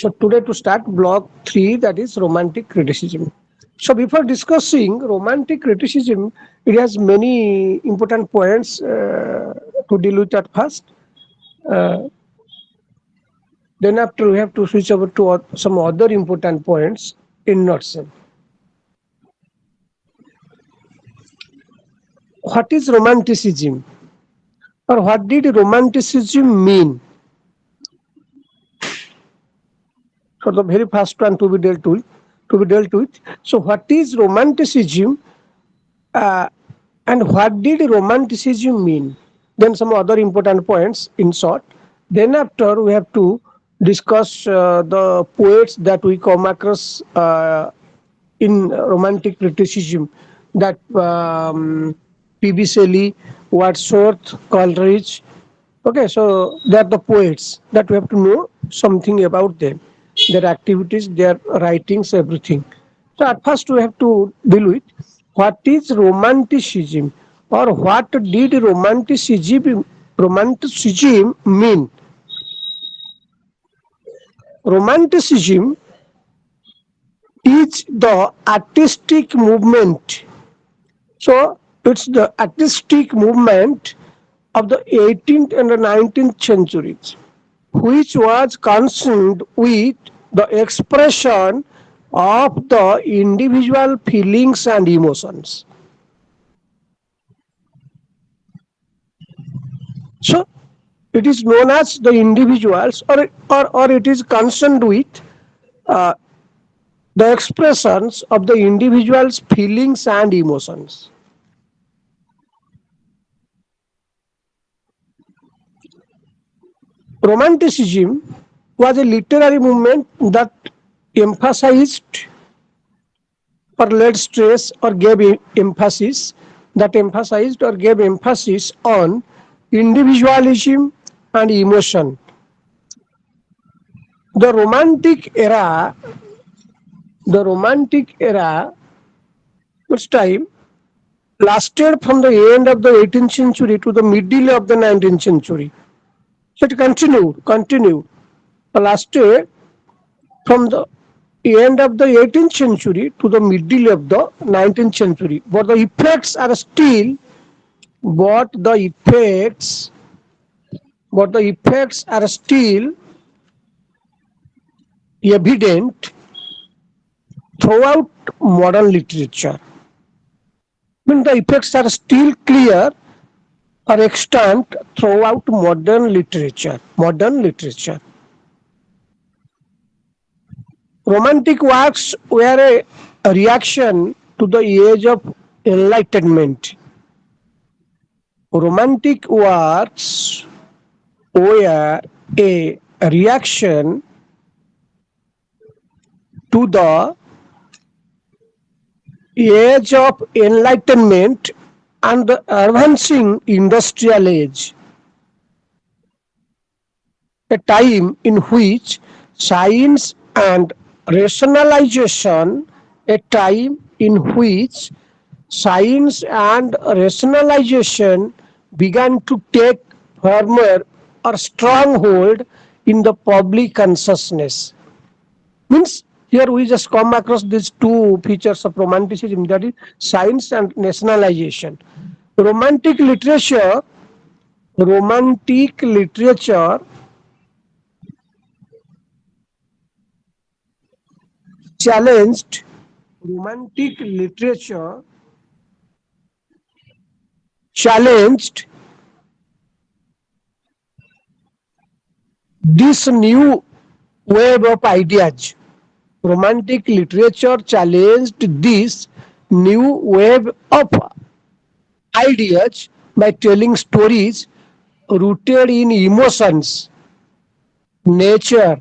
So today to start block 3, that is romantic criticism. So before discussing romantic criticism, it has many important points to deal with at first. Uh, then after we have to switch over to some other important points in nutshell. What is romanticism, or what did romanticism mean? For the very first one to be dealt with. So what is romanticism, uh, and what did romanticism mean? Then some other important points in short. Then after we have to discuss the poets that we come across in romantic criticism, that P.B. Shelley, Wordsworth, Coleridge. Okay, so they are the poets that we have to know something about them, their activities, their writings, everything. So at first we have to deal with what is romanticism, or what did romanticism mean. Romanticism is the artistic movement. So it's the artistic movement of the 18th and the 19th centuries, which was concerned with the expression of the individual feelings and emotions. So it is known as the individuals, or it is concerned with uh, the expressions of the individual's feelings and emotions. Romanticism was a literary movement that emphasized, or laid stress, or gave emphasis, that emphasized or gave emphasis on individualism and emotion. The Romantic era, the Romantic era, which time lasted from the end of the 18th century to the middle of the 19th century. So it continued, lasted from the end of the 18th century to the middle of the 19th century. But the effects are still, but the effects, but the effects are still evident throughout modern literature. I mean, the effects are still clear or extant throughout modern literature. Romantic works were a reaction to the age of enlightenment. Romantic works were a reaction to the age of enlightenment and the advancing industrial age, a time in which science and rationalization, a time in which science and rationalization began to take firmer or stronghold in the public consciousness. Means here we just come across these two features of romanticism, that is science and nationalization. Romantic literature, romantic literature challenged, romantic literature challenged this new wave of ideas. Romantic literature challenged this new wave of ideas by telling stories rooted in emotions, nature,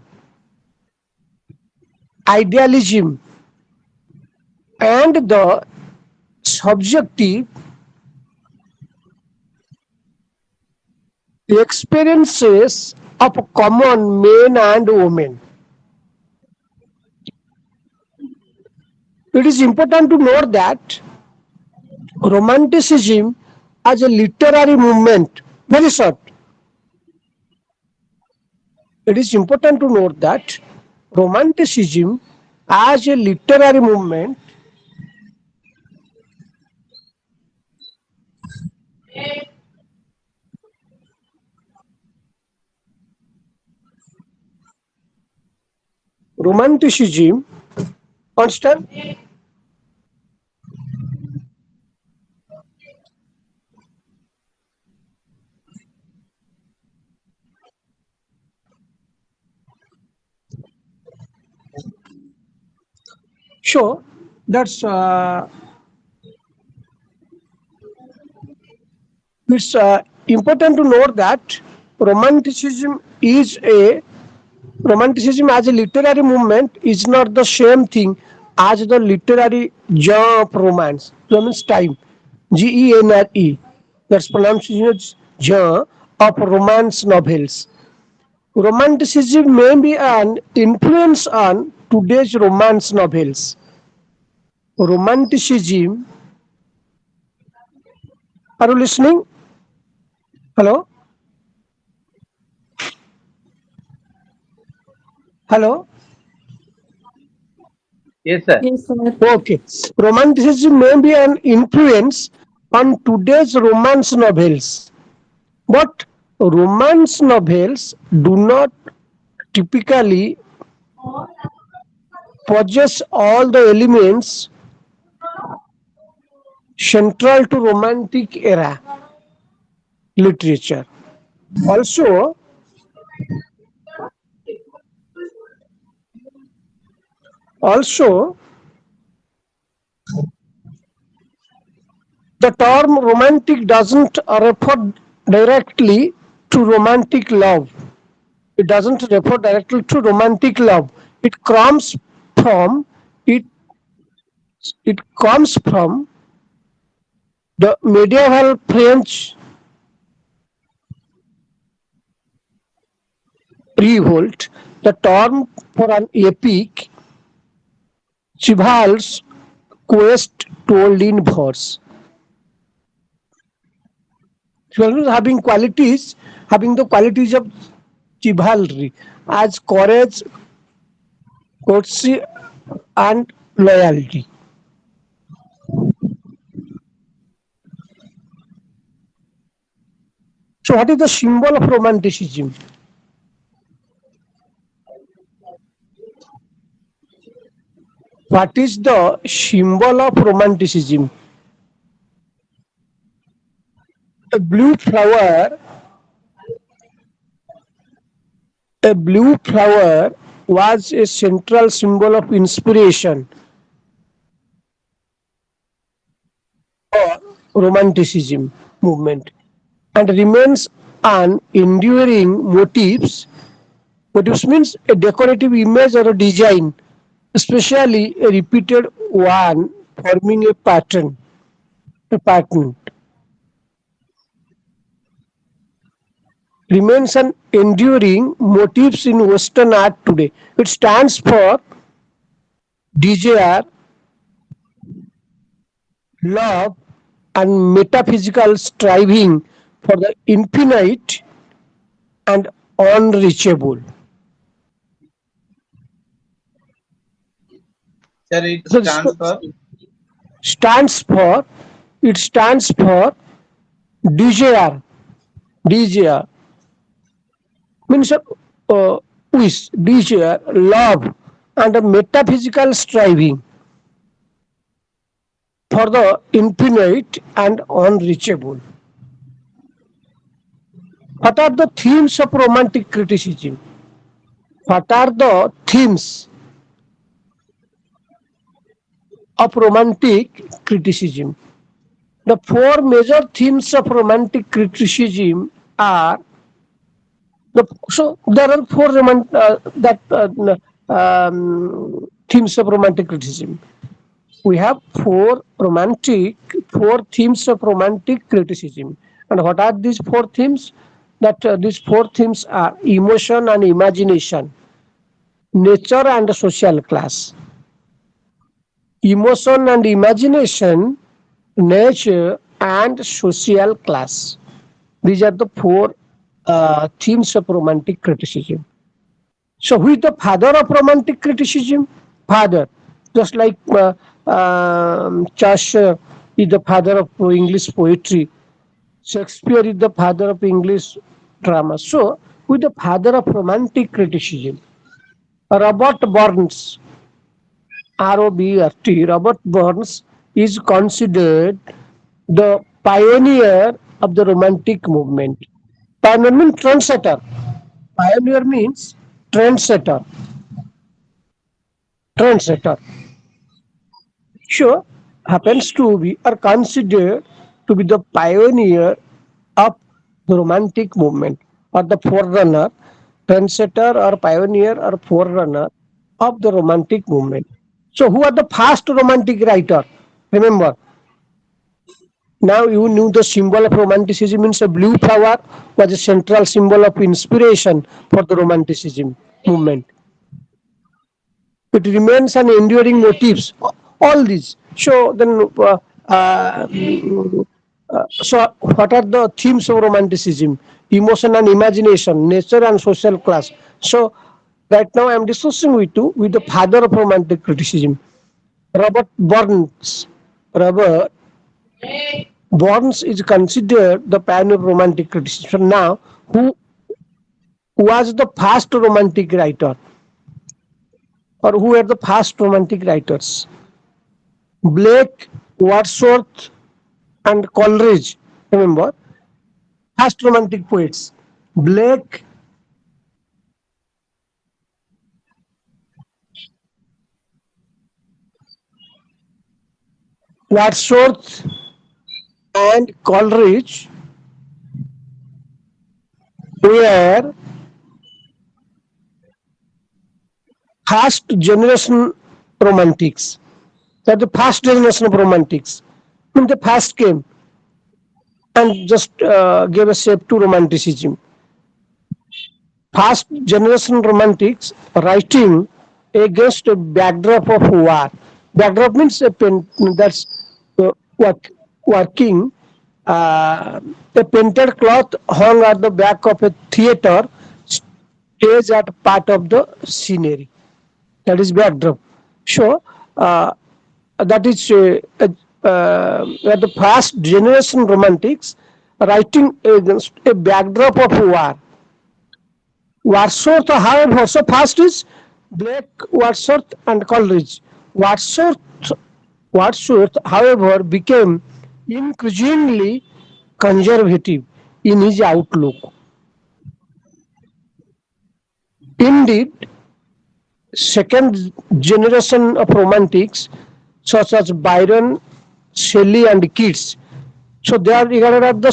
idealism, and the subjective experiences of common men and women. It is important to note that Romanticism as a literary movement, very short. It is important to note that Romanticism as a literary movement. Romanticism, understand? So that's it's important to note that romanticism is a romanticism as a literary movement is not the same thing as the literary genre of romance. That means time. Genre. That's pronounced as genre of romance novels. Romanticism may be an influence on today's romance novels. Romanticism. Are you listening? Hello? Hello? Yes, sir. Yes, sir. Okay. Romanticism may be an influence on today's romance novels, but romance novels do not typically possess all the elements central to romantic era literature. Also, also the term romantic doesn't refer directly to romantic love. It doesn't refer directly to romantic love. It comes from it it comes from the medieval French revolt, the term for an epic chival's quest told in verse. Chivalry having the qualities of chivalry as courage, courtesy, and loyalty. So, what is the symbol of romanticism? What is the symbol of romanticism? A blue flower, a blue flower was a central symbol of inspiration for romanticism movement and remains an enduring motifs. Motifs means a decorative image or a design, especially a repeated one forming a pattern. A pattern remains an enduring motifs in Western art today. It stands for desire, love, and metaphysical striving for the infinite and unreachable. Sir, it So stands for stands for it stands for desire. Desire means wish, desire, love, and a metaphysical striving for the infinite and unreachable. What are the themes of romantic criticism? What are the themes of romantic criticism? The four major themes of romantic criticism are so there are four themes of romantic criticism. We have four themes of romantic criticism. And what are these four themes? That these four themes are emotion and imagination, nature and social class. Emotion and imagination, nature and social class. These are the four themes of romantic criticism. So who is the father of romantic criticism? Father, just like Chaucer is the father of English poetry. Shakespeare is the father of English drama. So who is the father of romantic criticism? Robert Burns, ROBRT. Robert Burns is considered the pioneer of the romantic movement. Pioneer means trendsetter. Pioneer means trendsetter. Trendsetter. Sure, happens to be or considered to be the pioneer of the romantic movement or the forerunner, trendsetter or pioneer or forerunner of the romantic movement. So, who are the first romantic writer? Remember, now you knew the symbol of romanticism means a blue flower was a central symbol of inspiration for the romanticism movement. It remains an enduring motifs. All these. So then, so what are the themes of romanticism? Emotion and imagination, nature and social class. So right now I am discussing with you with the father of romantic criticism, Robert Burns. Robert Burns is considered the pioneer of romantic criticism. So now, who was the first romantic writer, or who were the first romantic writers? Blake, Wordsworth, and Coleridge. Remember, first romantic poets. Blake, Wordsworth, and Coleridge were first generation romantics. They're the first generation of romantics. When they first came and just gave a shape to romanticism. First generation romantics writing against a backdrop of war. Backdrop means a pen that's work, working. A painted cloth hung at the back of a theater stage at part of the scenery. That is backdrop. So that is the first generation romantics writing against a backdrop of war. Wordsworth, however, so first is Blake, Wordsworth, and Coleridge. Wordsworth, Wordsworth, however, became increasingly conservative in his outlook. Indeed, second generation of romantics, such as Byron, Shelley, and Keats, so they are regarded as the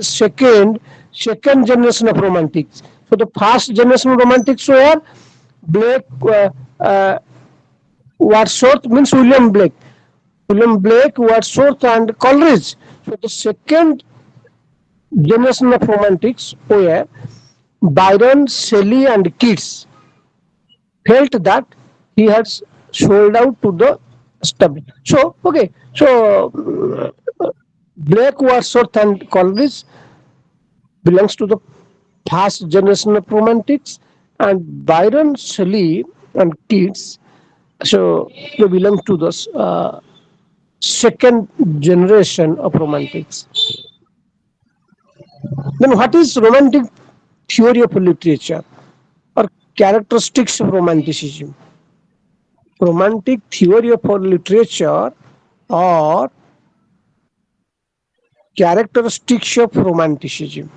second generation of romantics. So the first generation of romantics were Blake, Wordsworth means William Blake. William Blake, Wordsworth, and Coleridge. So the second generation of romantics were Byron, Shelley, and Keats. Felt that he has sold out to the establishment. So okay, so Blake, Wordsworth, and Coleridge belongs to the first generation of romantics, and Byron, Shelley, and Keats, so they belong to the second generation of romantics. Then what is romantic theory of literature or characteristics of romanticism? Romantic theory of literature or characteristics of romanticism.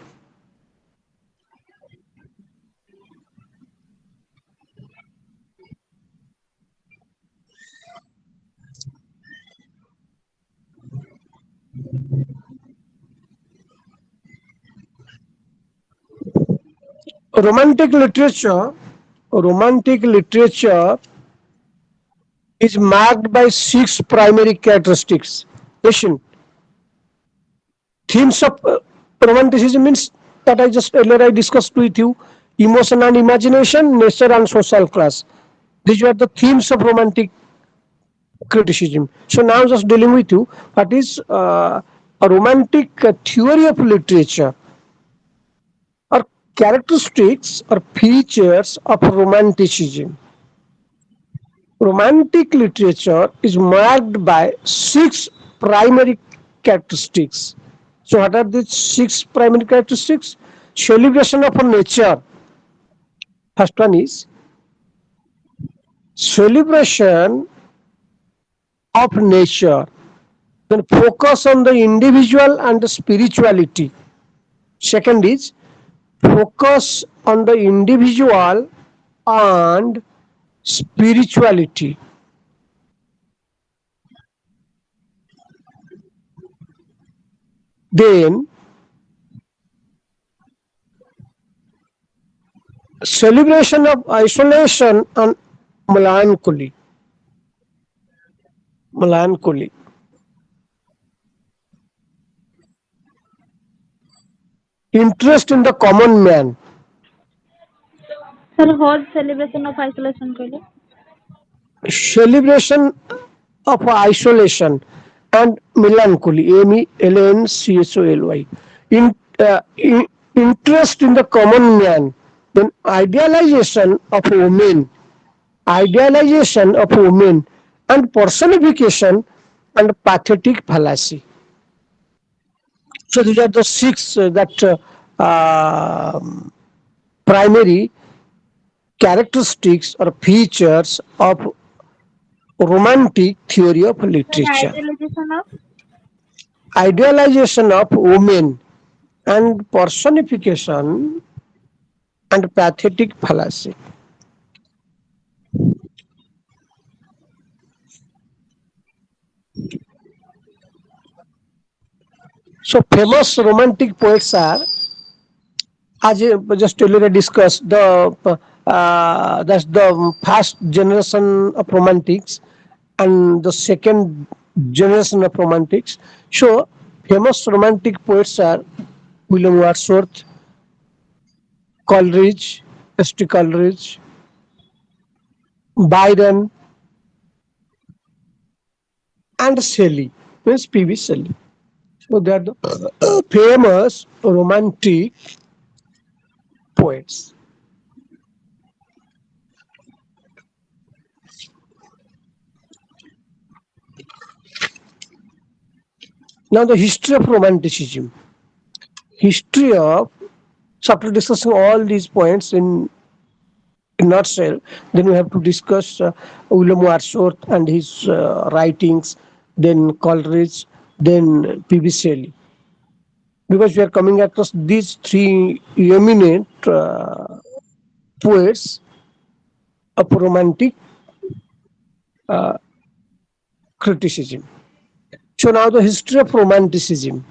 Romantic literature is marked by six primary characteristics. Listen, themes of romanticism means that I just earlier I discussed with you: emotion and imagination, nature and social class. These were the themes of romantic criticism. So now just dealing with you what is a romantic theory of literature or Characteristics or features of Romanticism. Romantic literature is marked by six primary characteristics. So, what are these six primary characteristics? Celebration of nature. First one is celebration of nature. Then focus on the individual and the spirituality. Second is focus on the individual and spirituality. Then celebration of isolation and melancholy. Melancholy. Interest in the common man. Sir, hot celebration of isolation କହିଲେ? Celebration of isolation and melancholy. MELANCHOLY. Interest in the common man. Then idealization of women. Idealization of women and personification and pathetic fallacy. So these are the six that primary characteristics or features of romantic theory of Sir, literature. idealization of Idealization of women and personification and pathetic fallacy. So famous romantic poets are, as just earlier discussed, that's the first generation of romantics and the second generation of romantics. So famous romantic poets are William Wordsworth, Coleridge, S.T. Coleridge, Byron, and Shelley, means P.V. Shelley. So they are the famous romantic poets. Now the history of romanticism. History of, so after discussing all these points in nutshell, then we have to discuss William Wordsworth and his writings, then Coleridge, then P.B. Shelley. Because we are coming across these three eminent poets of romantic criticism. So now the history of romanticism.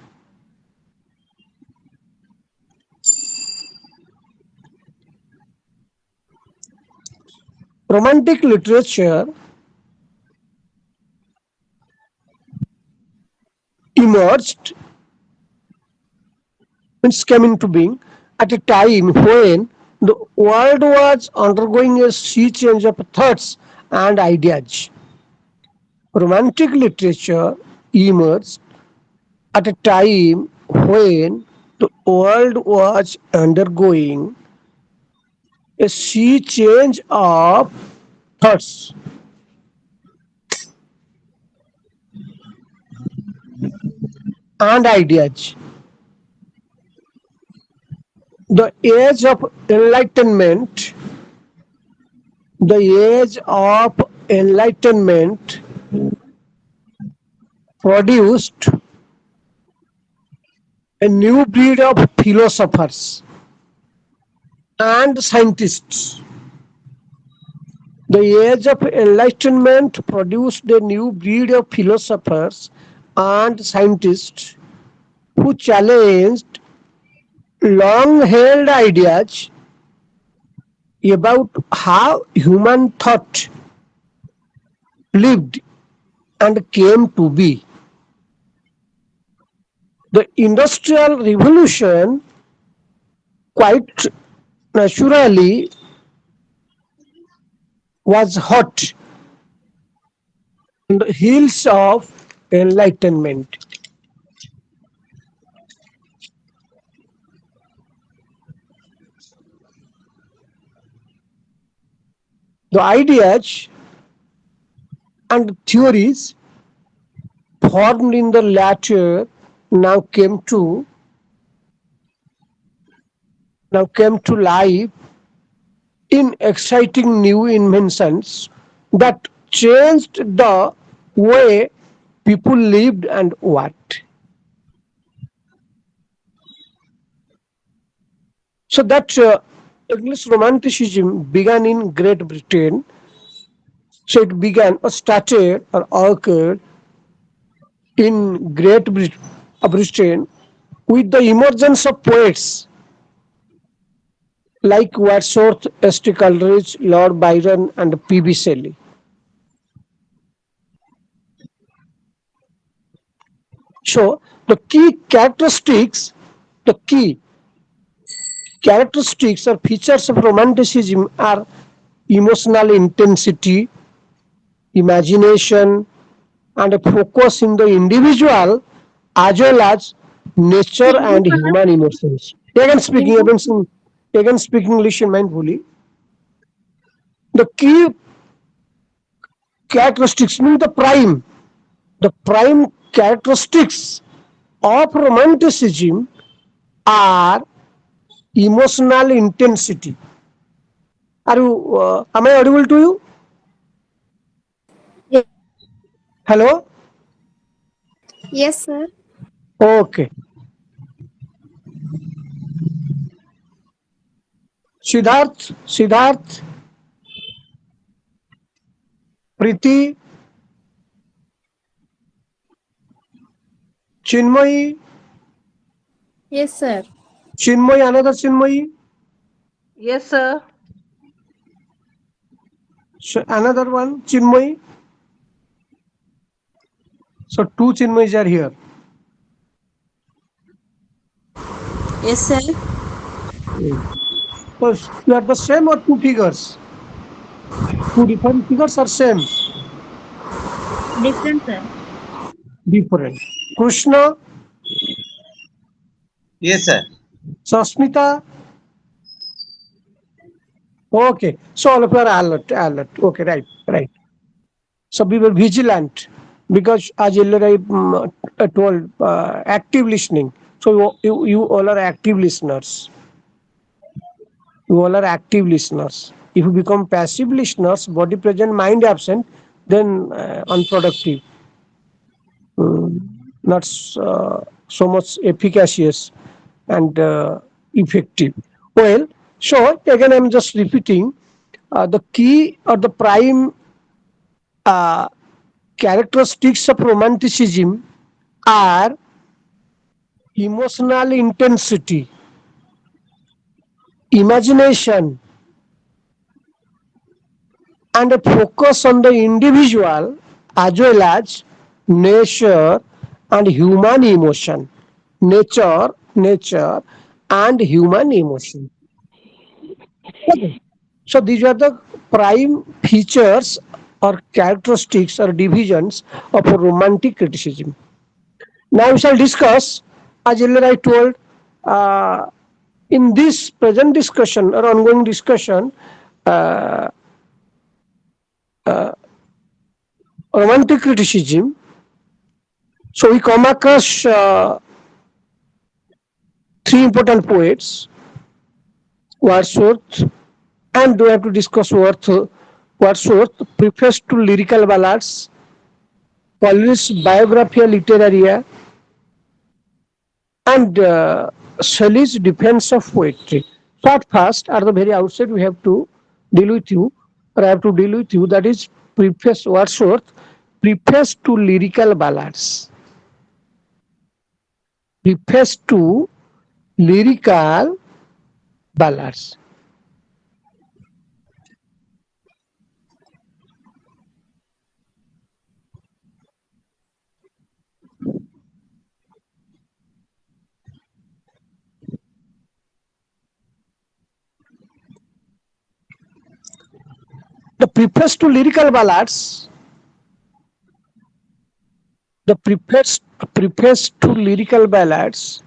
Romantic literature emerged, means came into being at a time when the world was undergoing a sea change of thoughts and ideas. Romantic literature emerged at a time when the world was undergoing a sea change of thoughts and ideas. The age of enlightenment, the age of enlightenment produced a new breed of philosophers and scientists. The age of enlightenment produced a new breed of philosophers and scientists who challenged long held ideas about how human thought lived and came to be. The Industrial Revolution quite naturally was hot on the heels of enlightenment. The ideas and theories formed in the latter now came to now came to life in exciting new inventions that changed the way people lived and worked. So that English Romanticism began in Great Britain. So it began or started or occurred in Britain with the emergence of poets like Wordsworth, S.T. Coleridge, Lord Byron, and P.B. Shelley. So the key characteristics or features of Romanticism are emotional intensity, imagination, and a focus in the individual as well as nature Hindu and caste, human emotions. Hindu, Again speaking English mindfully. The key characteristics mean the prime characteristics of romanticism are emotional intensity. Are you? Am I audible to you? Hello. Yes, sir. Okay. Siddharth, Priti, Chinmoyi, Yes, sir. Another Chinmoyi, Yes, sir. Another one Chinmoyi. So two Chinmoyis are here. Yes, sir. So you are the same or two figures? Two different figures are same? different sir. Different. Krishna, Yes, sir. Sasmita. Okay. So all of you are alert. Okay, right. So we were vigilant because as earlier I told, active listening. So you all are active listeners. You all are active listeners. If you become passive listeners, body present, mind absent, then unproductive, not so much efficacious and effective. Well, so again, I'm just repeating the key or the prime uh, characteristics of romanticism are emotional intensity, imagination, and a focus on the individual as well as nature and human emotion. Nature and human emotion. Okay. So these are the prime features or characteristics or divisions of a romantic criticism. Now we shall discuss, as earlier I told, uh, in this present discussion or ongoing discussion, uh, romantic criticism. So we come across three important poets, Wordsworth, and we have to discuss Wordsworth, preface to lyrical ballads, Coleridge's Biographia Literaria, and Shelley's Defense of Poetry. So at first, at the very outset, we have to deal with you, or I have to deal with you, that is preface Wordsworth, preface to lyrical ballads. Preface to lyrical ballads. The preface to lyrical ballads, the preface to lyrical ballads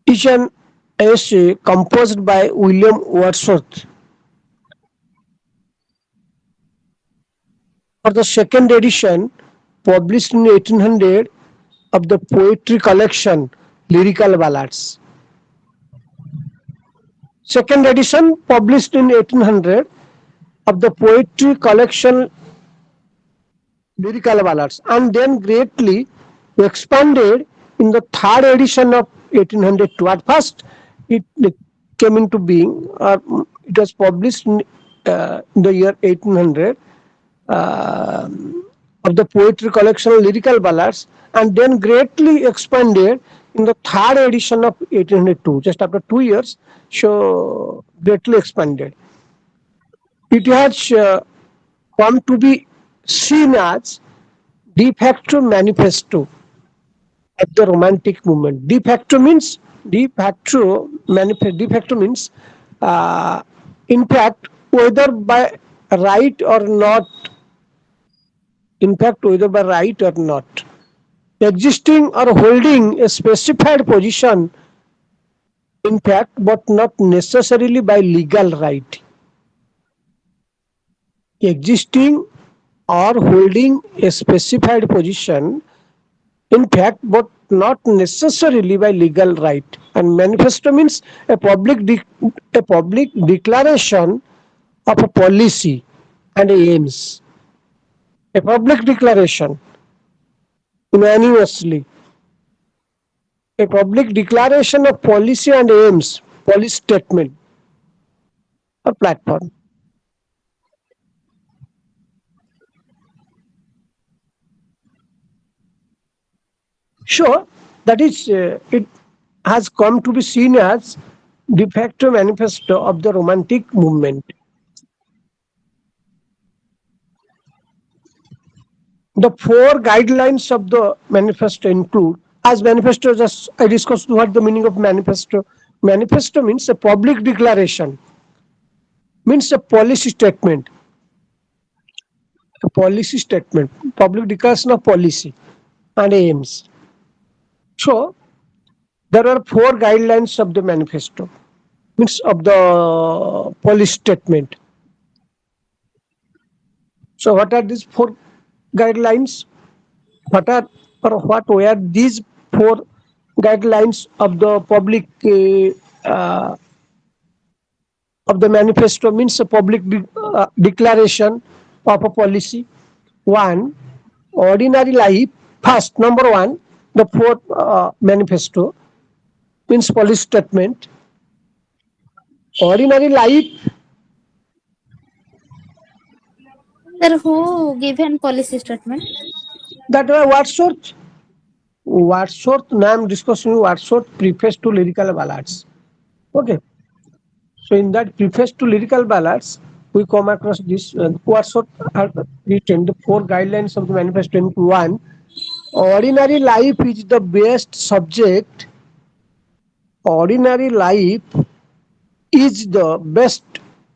is an essay composed by William Wordsworth for the second edition published in 1800 of the poetry collection Lyrical Ballads. Second edition published in 1800 of the poetry collection Lyrical Ballads, and then greatly expanded in the third edition of 1802. At first, it came into being, it was published in the year 1800 uh, of the poetry collection Lyrical Ballads, and then greatly expanded in the third edition of 1802, just after 2 years, so greatly expanded. It has come to be seen as de facto manifesto of the romantic movement. De facto means, uh, in fact, whether by right or not, existing or holding a specified position, in fact, but not necessarily by legal right. Existing or holding a specified position, in fact, but not necessarily by legal right. And manifesto means a public declaration of a policy and aims. A public declaration, unanimously. A public declaration of policy and aims, policy statement or platform. Sure, that is, it has come to be seen as de facto manifesto of the romantic movement. The four guidelines of the manifesto include, as manifesto, just I discussed what the meaning of manifesto. Manifesto means a public declaration, means a policy statement. A policy statement, public declaration of policy and aims. So there are four guidelines of the manifesto, means of the policy statement. So what are these four guidelines? What were these four guidelines of the public of the manifesto, means a public declaration of a policy? One, ordinary life. First, number one, the fourth manifesto means policy statement. Ordinary life. Sir, who given policy statement? That Wordsworth. Now I am discussing Wordsworth preface to Lyrical Ballads. Okay. So in that preface to Lyrical Ballads, we come across this. Wordsworth had written the four guidelines of the manifesto. One, ordinary life is the best subject. Ordinary life is the best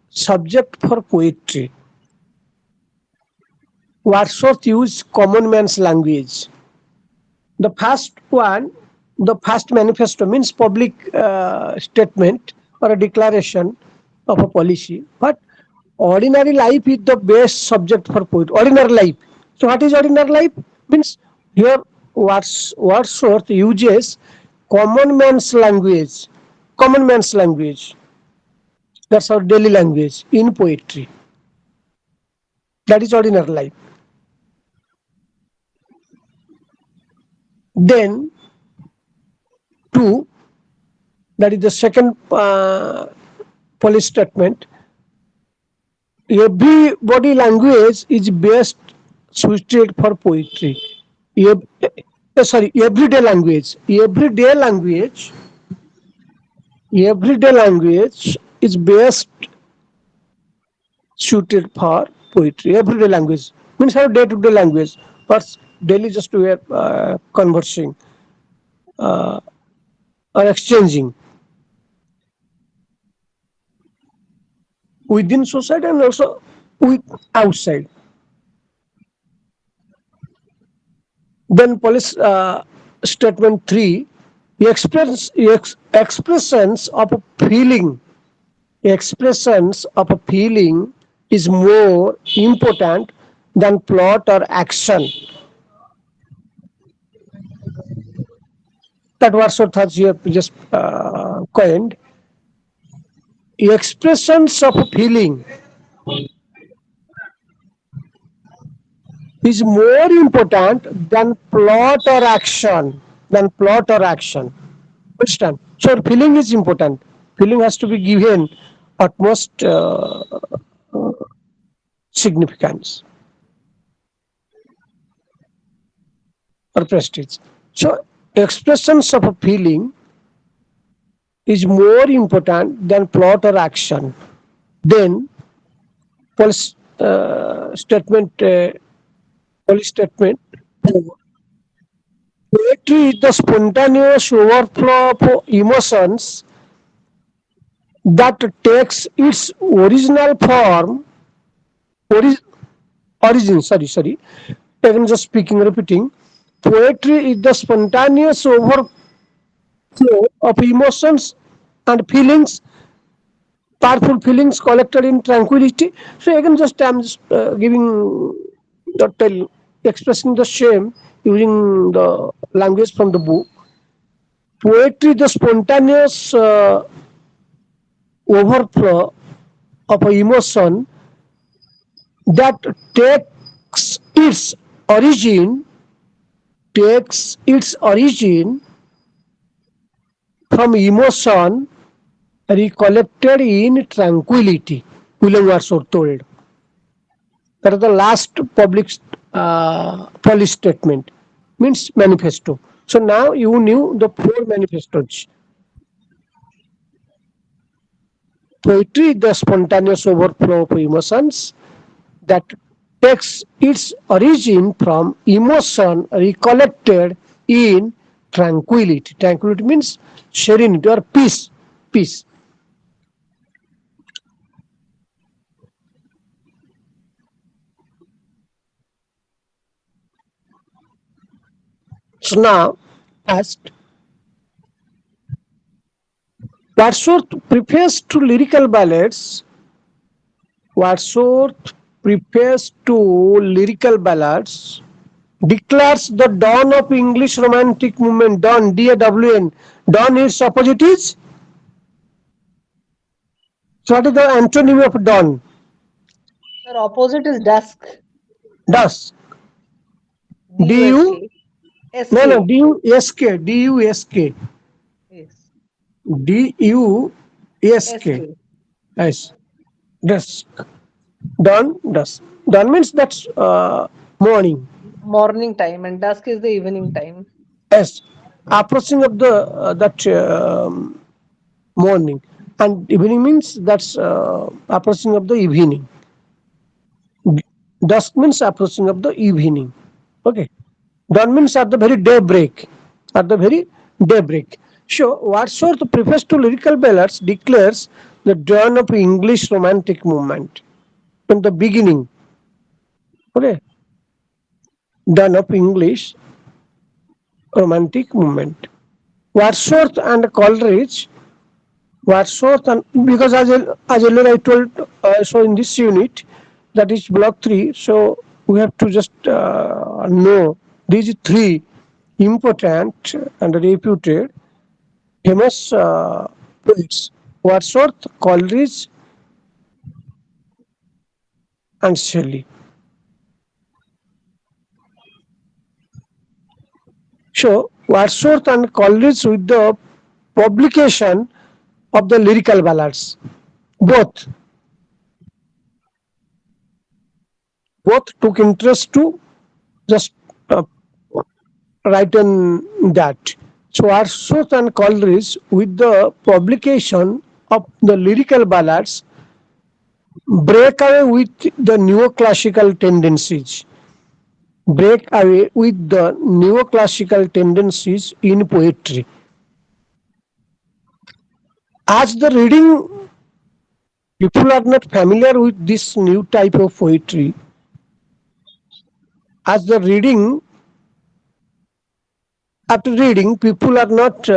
subject for poetry. Wordsworth used common man's language. The first one, the first manifesto means public statement or a declaration of a policy. But ordinary life is the best subject for poetry. Ordinary life. So what is ordinary life? Means here Wordsworth uses common man's language. Common man's language. That's our daily language in poetry. That is ordinary life. Then, two, that is the second policy statement. Every body language is best suited for poetry. Everyday language. Everyday language is best suited for poetry. Everyday language means our day-to-day language, but daily just we are conversing or exchanging within society and also with outside. Then policy statement 3, expressions of a feeling. Expressions of a feeling is more important than plot or action. That Wordsworth has here just coined. Expressions of feeling is more important than plot or action. Than plot or action. Understand? So feeling is important. Feeling has to be given utmost significance or prestige. So expressions of a feeling is more important than plot or action. Then police statement. Police statement. Poetry is the spontaneous overflow of emotions that takes its original form, ori- origin. Sorry. Even just speaking, repeating. Poetry is the spontaneous overflow of emotions and feelings, powerful feelings collected in tranquility. So again, just I'm just giving the tell, expressing the same using the language from the book. Poetry, the spontaneous overflow of a emotion that takes its origin takes its origin from emotion recollected in tranquility. William Wordsworth told. That is the last public police statement, means manifesto. So now you knew the four manifestos. Poetry, the spontaneous overflow of emotions that takes its origin from emotion recollected in tranquility. Tranquility means serenity or peace. Peace. So now, asked, Wordsworth prefers to lyrical ballads. Wordsworth prefers to lyrical ballads, declares the dawn of English romantic movement, dawn, D-A-W-N. Dawn, its opposite is? So what is the antonym of dawn? Sir, opposite is dusk. Dusk. D-U, D-U-S-K. no, S-K. D-U-S-K, D-U-S-K, Yes. D-U-S-K. S-K. Yes, dusk. Dawn, dusk. Dawn means that's morning. Morning time and dusk is the evening time. Yes, approaching of the that morning, and evening means that's approaching of the evening. Dusk means approaching of the evening. Okay. Dawn means at the very daybreak. At the very daybreak. So Wordsworth prefers to lyrical ballads declares the dawn of English romantic movement from the beginning. Okay. Dawn of English romantic movement. Wordsworth and Coleridge, Wordsworth and because as earlier I told so in this unit that is block 3, so we have to just know these three important and reputed famous poets: Wordsworth, Coleridge, and Shelley. So Wordsworth and Coleridge with the publication of the lyrical ballads, both both took interest to just write in that. So Wordsworth and Coleridge with the publication of the lyrical ballads break away with the neoclassical tendencies. Break away with the neoclassical tendencies in poetry. As the reading, people are not familiar with this new type of poetry. As the reading, after reading, people are not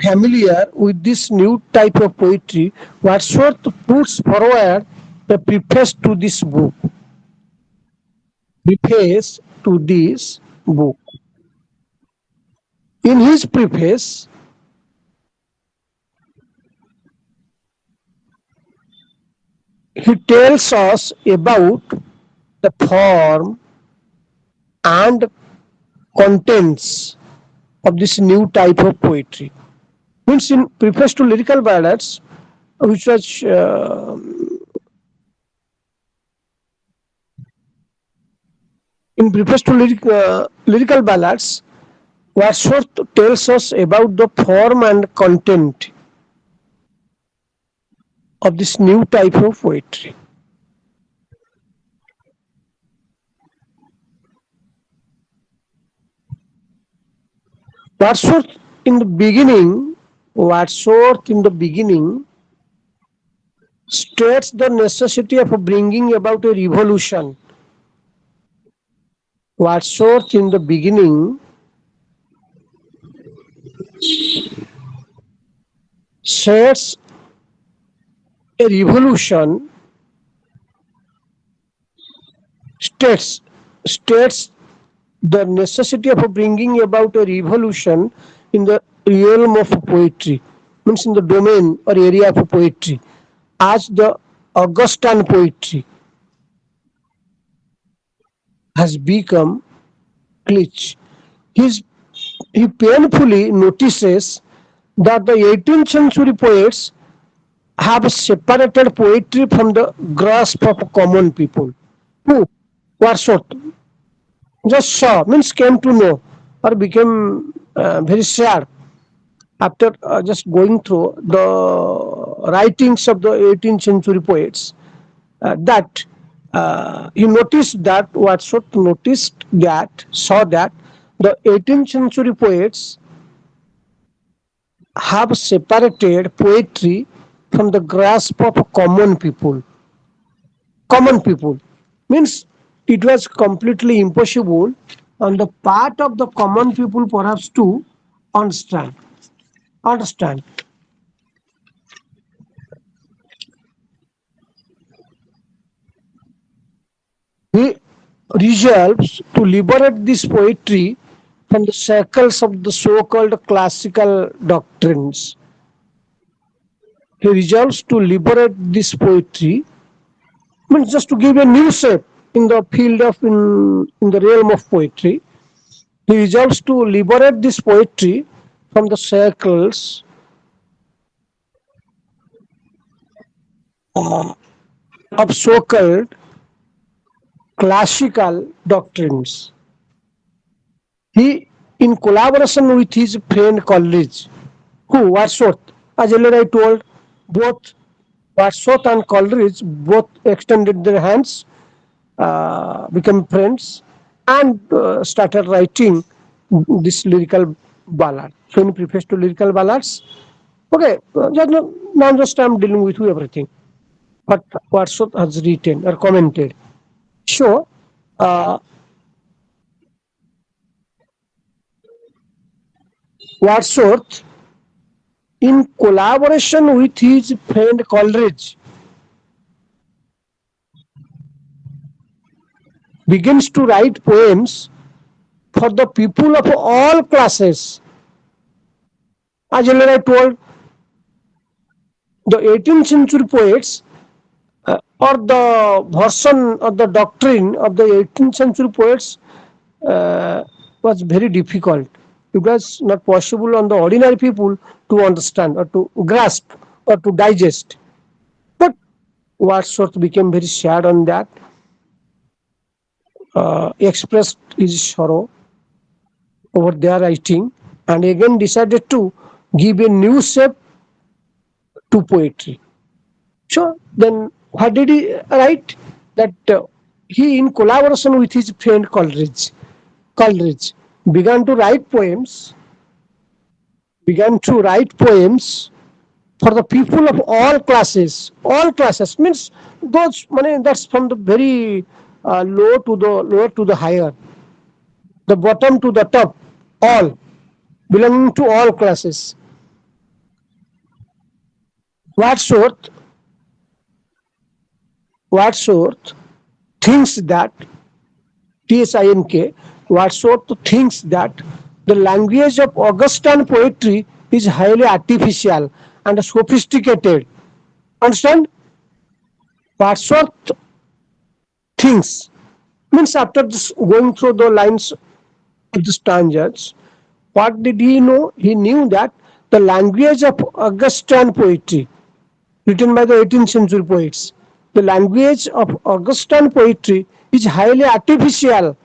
familiar with this new type of poetry. Wordsworth puts forward the preface to this book. preface to this book. In his preface, he tells us about the form and contents of this new type of poetry. Means in preface to lyrical ballads, which was in preface to lyrical ballads, Wordsworth tells us about the form and content of this new type of poetry. Wordsworth in the beginning, Wordsworth in the beginning states the necessity of bringing about a revolution. Wordsworth in the beginning states a revolution, states states the necessity of bringing about a revolution in the realm of poetry, means in the domain or area of poetry, as the Augustan poetry has become glitch. His, he painfully notices that the 18th century poets have separated poetry from the grasp of common people. Who? Wordsworth just saw, means came to know, or became very sad after just going through the writings of the 18th century poets, that he noticed that Wordsworth noticed that, saw that the 18th century poets have separated poetry from the grasp of common people. Common people means it was completely impossible on the part of the common people perhaps to understand. Understand. He resolves to liberate this poetry from the shackles of the so-called classical doctrines. He resolves to liberate this poetry, means just to give a new shape in the field of in the realm of poetry. He resolves to liberate this poetry from the shackles of so-called classical doctrines. He, in collaboration with his friend Coleridge, who Wordsworth, as earlier I told, both Wordsworth and Coleridge both extended their hands, became friends, and started writing this lyrical ballad. So, in preface to lyrical ballads, okay, now just I'm dealing with everything. What Wordsworth has written or commented. So, uh, Wordsworth, in collaboration with his friend Coleridge, begins to write poems for the people of all classes. As earlier I told, the 18th century poets, or the version of the doctrine of the 18th century poets, was very difficult. It was not possible on the ordinary people to understand or to grasp or to digest. But Wordsworth became very sad on that, expressed his sorrow over their writing, and again decided to give a new shape to poetry. So then, what did he write? That he, in collaboration with his friend Coleridge, began to write poems, began to write poems for the people of all classes. All classes means those, that's from the very lower to the higher, the bottom to the top, all belonging to all classes. Wordsworth, Wordsworth thinks that Tink, Wordsworth thinks that the language of Augustan poetry is highly artificial and sophisticated. Understand? Wordsworth thinks means after this, going through the lines of the stanzas, what did he know? He knew that the language of Augustan poetry, written by the 18th century poets, the language of Augustan poetry is highly artificial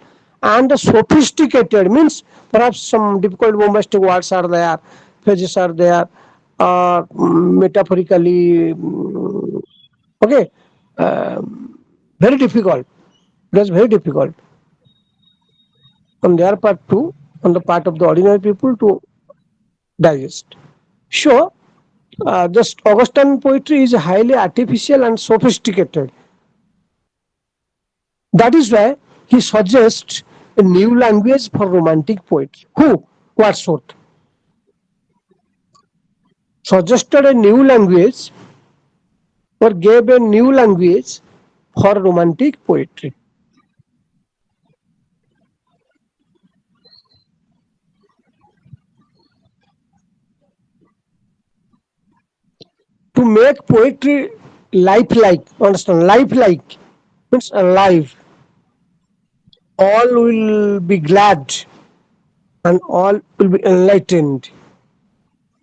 and sophisticated. Means perhaps some difficult bombastic words are there, phrases are there, metaphorically, okay, very difficult. That's very difficult on their part too, on the part of the ordinary people to digest. Sure, just Augustan poetry is highly artificial and sophisticated. That is why he suggests a new language for romantic poetry. Who? Wordsworth suggested a new language or gave a new language for romantic poetry. To make poetry lifelike, understand? Lifelike means alive. All will be glad and all will be enlightened.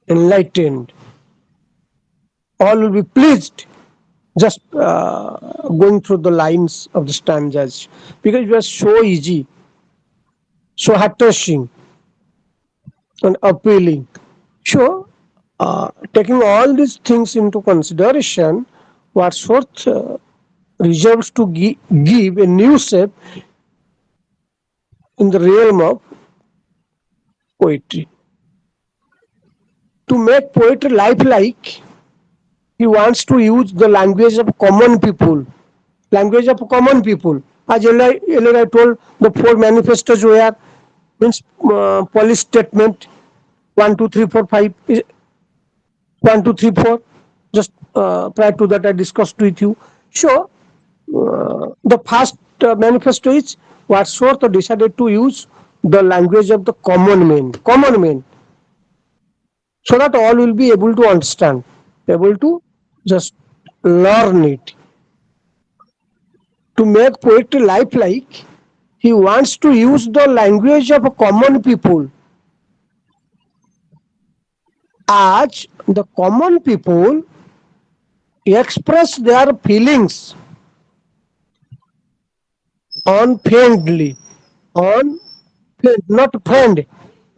Enlightened. All will be pleased just going through the lines of the stanzas because it was so easy, so heart touching and appealing. Sure, taking all these things into consideration, Wordsworth resolves to give a new shape in the realm of poetry. To make poetry lifelike, he wants to use the language of common people. Language of common people. As earlier I told, the four manifestos were means police statement 1, 2, 3, 4, 5, 1, 2, 3, 4. Just prior to that, I discussed with you. So, the first manifesto is Wordsworth decided to use the language of the common men, so that all will be able to understand, able to just learn it. To make poetry lifelike, he wants to use the language of common people, as the common people express their feelings unfeignedly, on not feigned,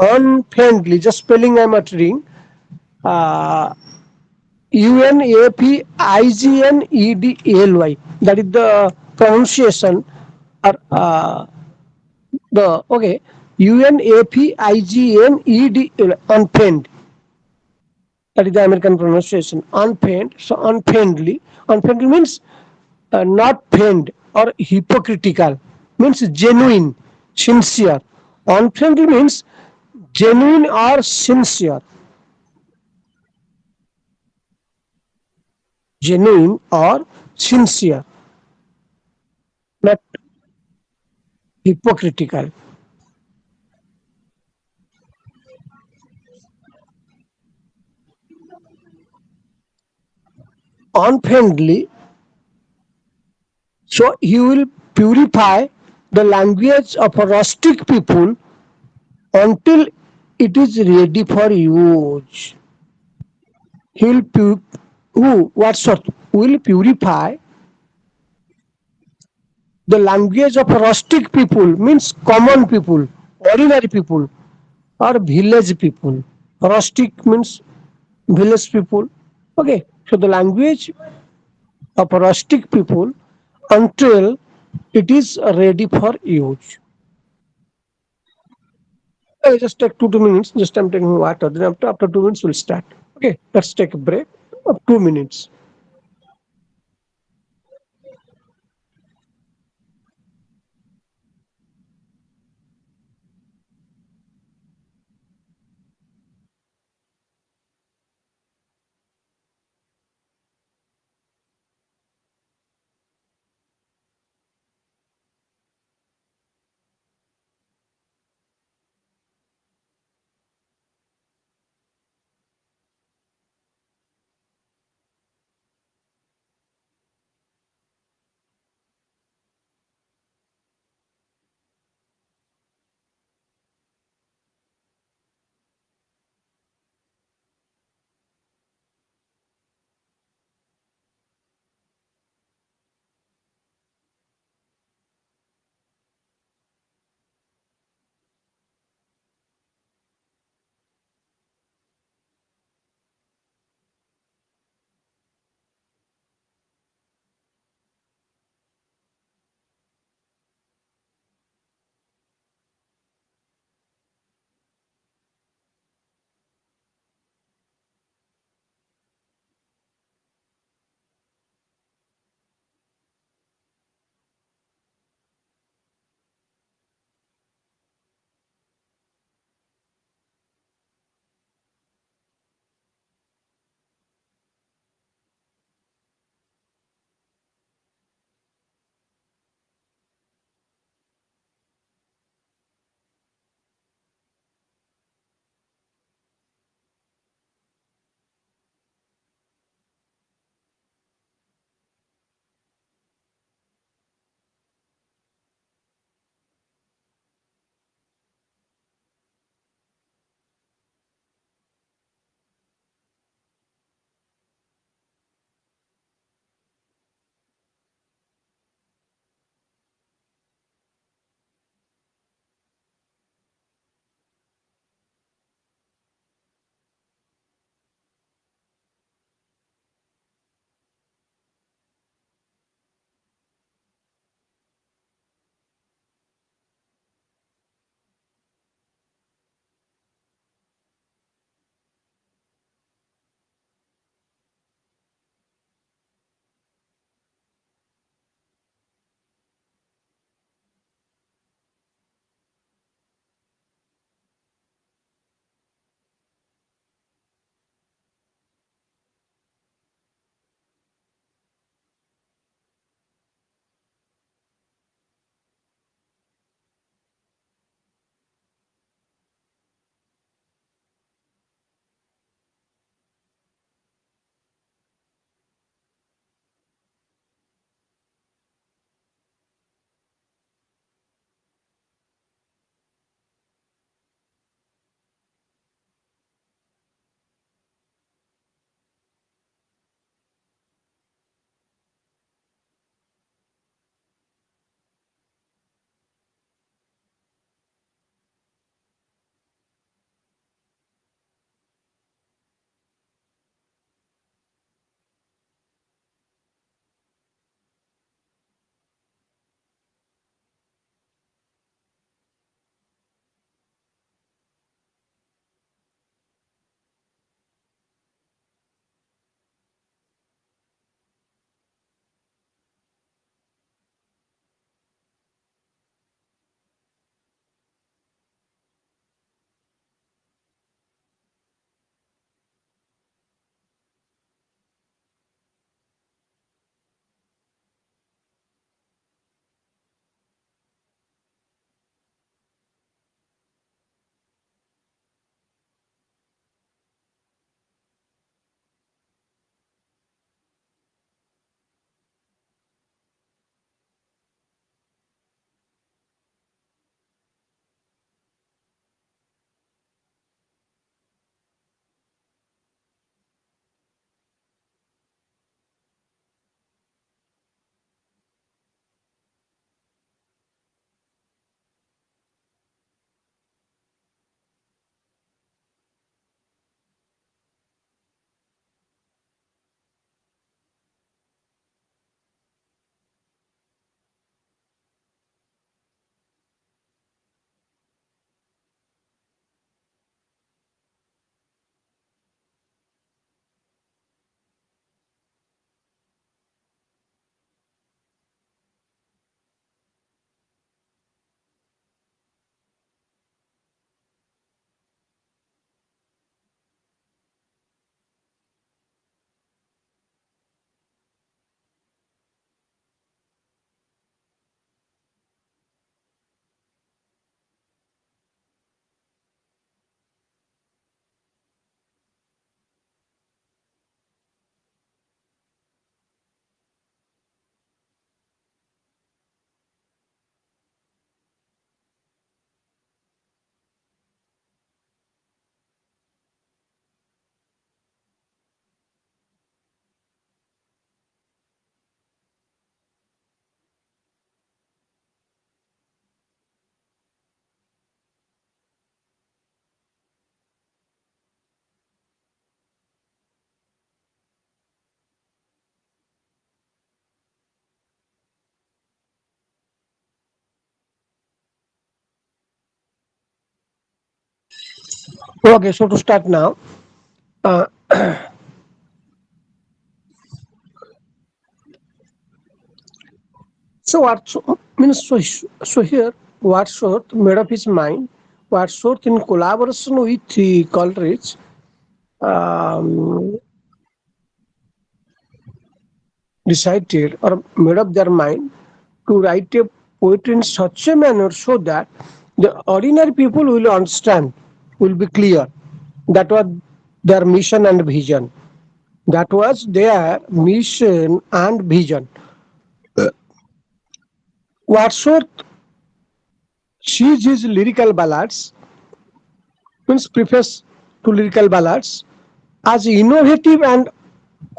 unfeignedly. Just spelling I'm uttering. Uh, Unapigndly. That is the pronunciation. Or the okay. Unapigndly, unfeigned. That is the American pronunciation. Unfeigned. So unfeignedly. Unfeignedly means not feigned or hypocritical. Means genuine, sincere. Unfriendly means genuine or sincere. Genuine or sincere, not hypocritical. Unfriendly, so he will purify the language of rustic people until it is ready for use. He will what sort will purify the language of rustic people means common people, ordinary people or village people. Rustic means village people. Okay, so the language of rustic people until it is ready for use. Just take 2 minutes. Just I'm taking water. Then after 2 minutes we'll start. Okay, let's take a break of 2 minutes. Okay, so to start now, uh, so what means so here Wordsworth made up his mind. Wordsworth in collaboration with Coleridge um, decided or made up their mind to write a poetry in such a manner so that the ordinary people will understand, will be clear. That was their mission and vision. That was their mission and vision. Wordsworth sees his lyrical ballads, means preface to lyrical ballads, as innovative and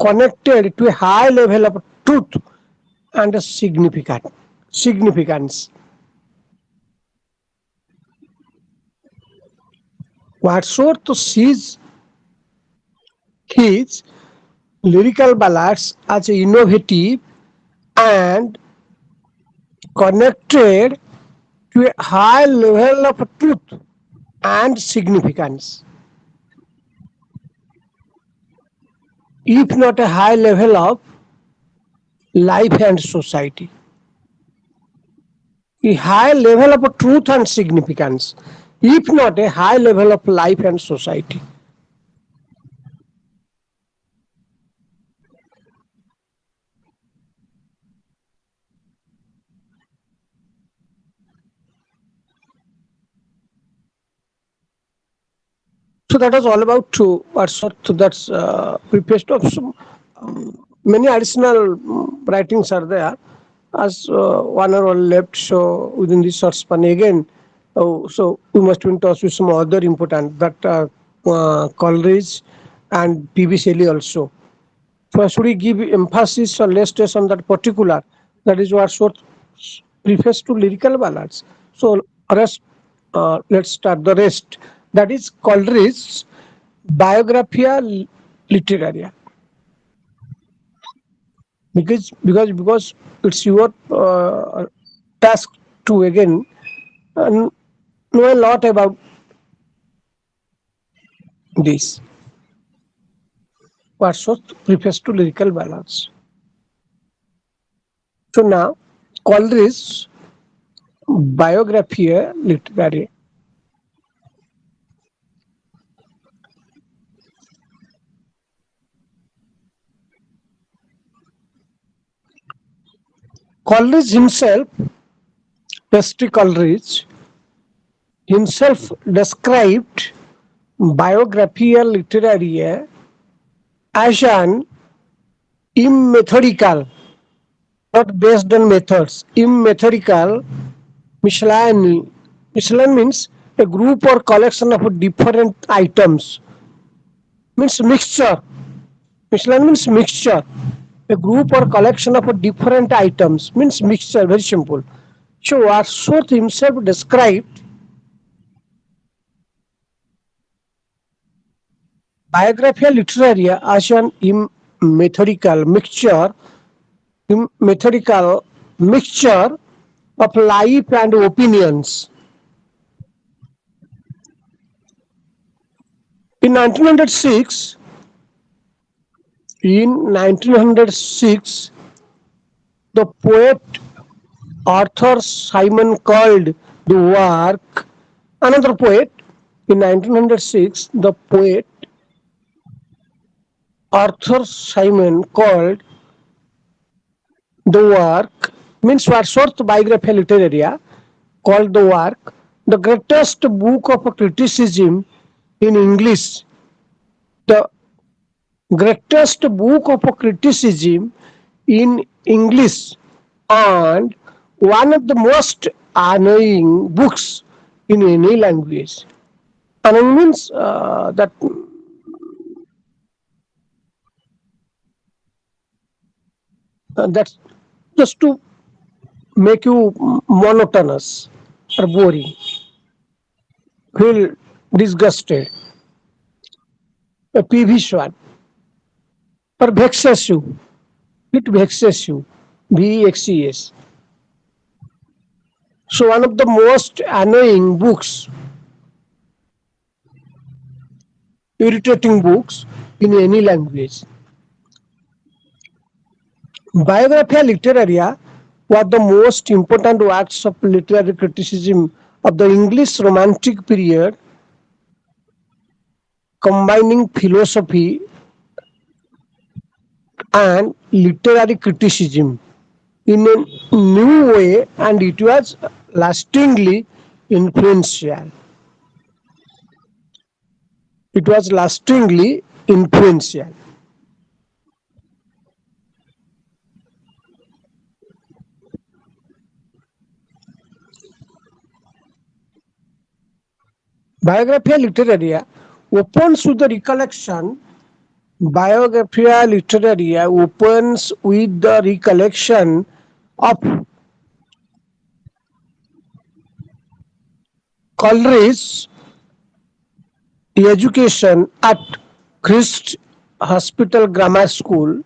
connected to a high level of truth and significance. Wordsworth sees his lyrical ballads as innovative and connected to a high level of truth and significance, if not a high level of life and society. A high level of truth and significance, if not a high level of life and society. So that was all about Wordsworth. That's preface of some many additional writings are there. As 1 hour left, so within this short span again, so we must be in touch with some other important that Coleridge and P.B. Shelley also. So should we give emphasis or less stress on that particular? That is Wordsworth preface to lyrical ballads. So rest, let's start the rest. That is Coleridge's Biographia Literaria. Because it's your task to again know a lot about this. Wordsworth preface to lyrical ballads. So now Coleridge's Biographia Literaria. Coleridge himself, Pastry Coleridge, himself described Biographia Literaria as an immethodical, not based on methods, immethodical miscellany. Miscellany means a group or collection of different items, means mixture. Miscellany means mixture. A group or collection of different items means mixture, very simple. So Wordsworth himself described Biographia Literaria as an methodical mixture, methodical mixture of life and opinions. In 1906, in 1906, the poet Arthur Simon called the work, another poet, in 1906, the poet Arthur Simon called the work, means Wordsworth Biographia Literaria, called the work the greatest book of criticism in English, the greatest book of criticism in English, and one of the most annoying books in any language. Annoying means that that's just to make you monotonous or boring, feel disgusted, a peevish one, or vexes you. It vexes you. VEXES. So one of the most annoying books irritating books in any language. Biographia Literaria were the most important works of literary criticism of the English Romantic period, combining philosophy and literary criticism in a new way, and it was lastingly influential. It was lastingly influential. Biographia Literaria opens with the recollection. Biographia Literaria opens with the recollection of Coleridge's education at Christ Hospital Grammar School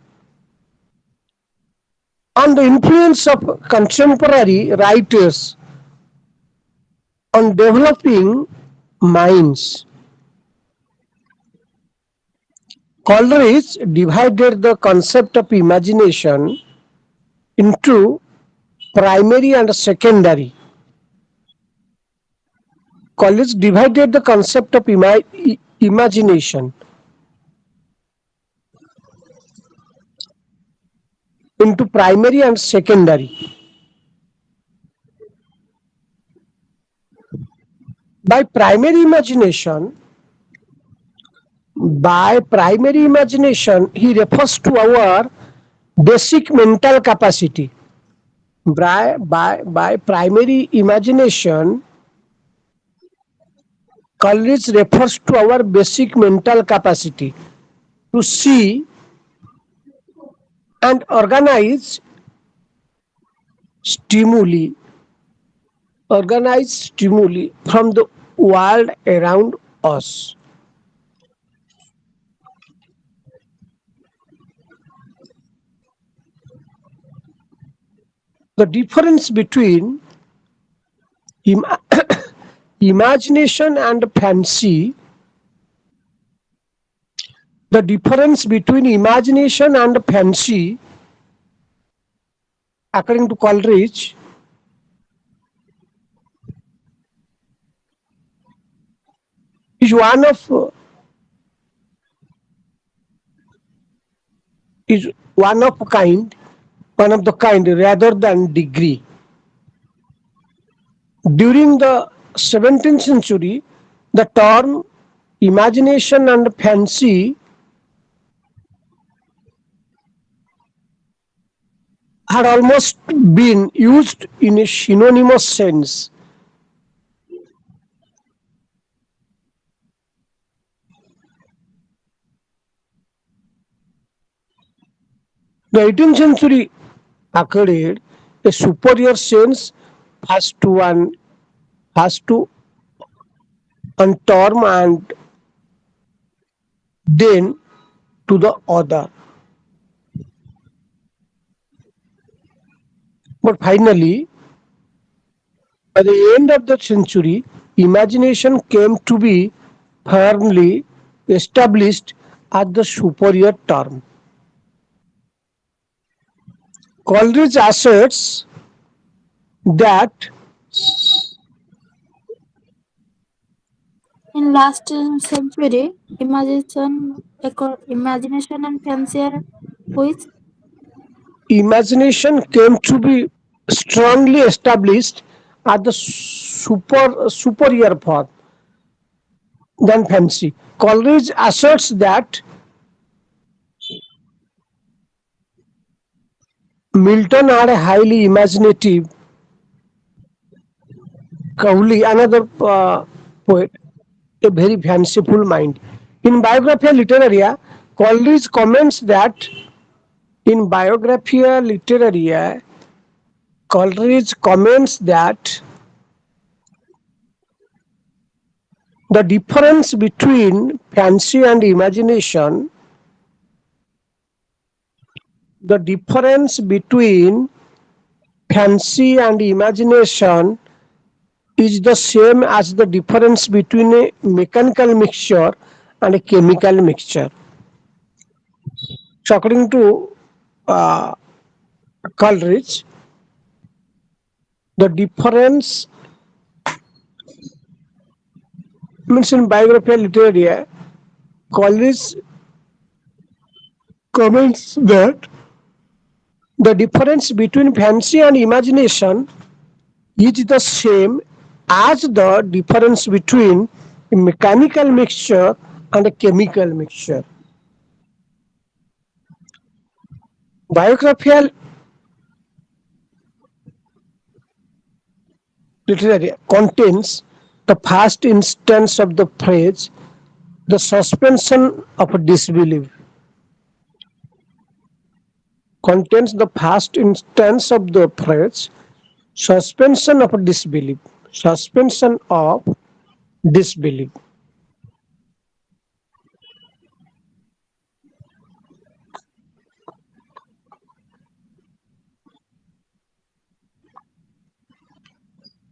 on the influence of contemporary writers on developing minds. Coleridge divided the concept of imagination into primary and secondary. Coleridge divided the concept of imagination into primary and secondary. By primary imagination, he refers to our basic mental capacity. By primary imagination, Coleridge refers to our basic mental capacity to see and organize stimuli, from the world around us. The difference between ima- imagination and fancy, the difference between imagination and fancy, according to Coleridge, is one of kind, one of the kind rather than degree. During the 17th century, the term imagination and fancy had almost been used in a synonymous sense. The 18th century accorded a superior sense first to one term and then to the other. But finally, by the end of the century, imagination came to be firmly established as the superior term. Coleridge asserts that In last century, imagination and fancy are which imagination came to be strongly established as the superior form than fancy. Coleridge asserts that Milton had a highly imaginative, Cowley, another poet, a very fanciful mind. In Biographia Literaria, Coleridge comments that in Biographia Literaria, Coleridge comments that the difference between fancy and imagination, the difference between fancy and imagination is the same as the difference between a mechanical mixture and a chemical mixture. So according to uh, Coleridge, the difference means in Biographia Literaria, Coleridge comments that the difference between fancy and imagination is the same as the difference between a mechanical mixture and a chemical mixture. Biographical literature contains the first instance of the phrase, the suspension of disbelief. Contains the first instance of the phrase, suspension of disbelief. Suspension of disbelief.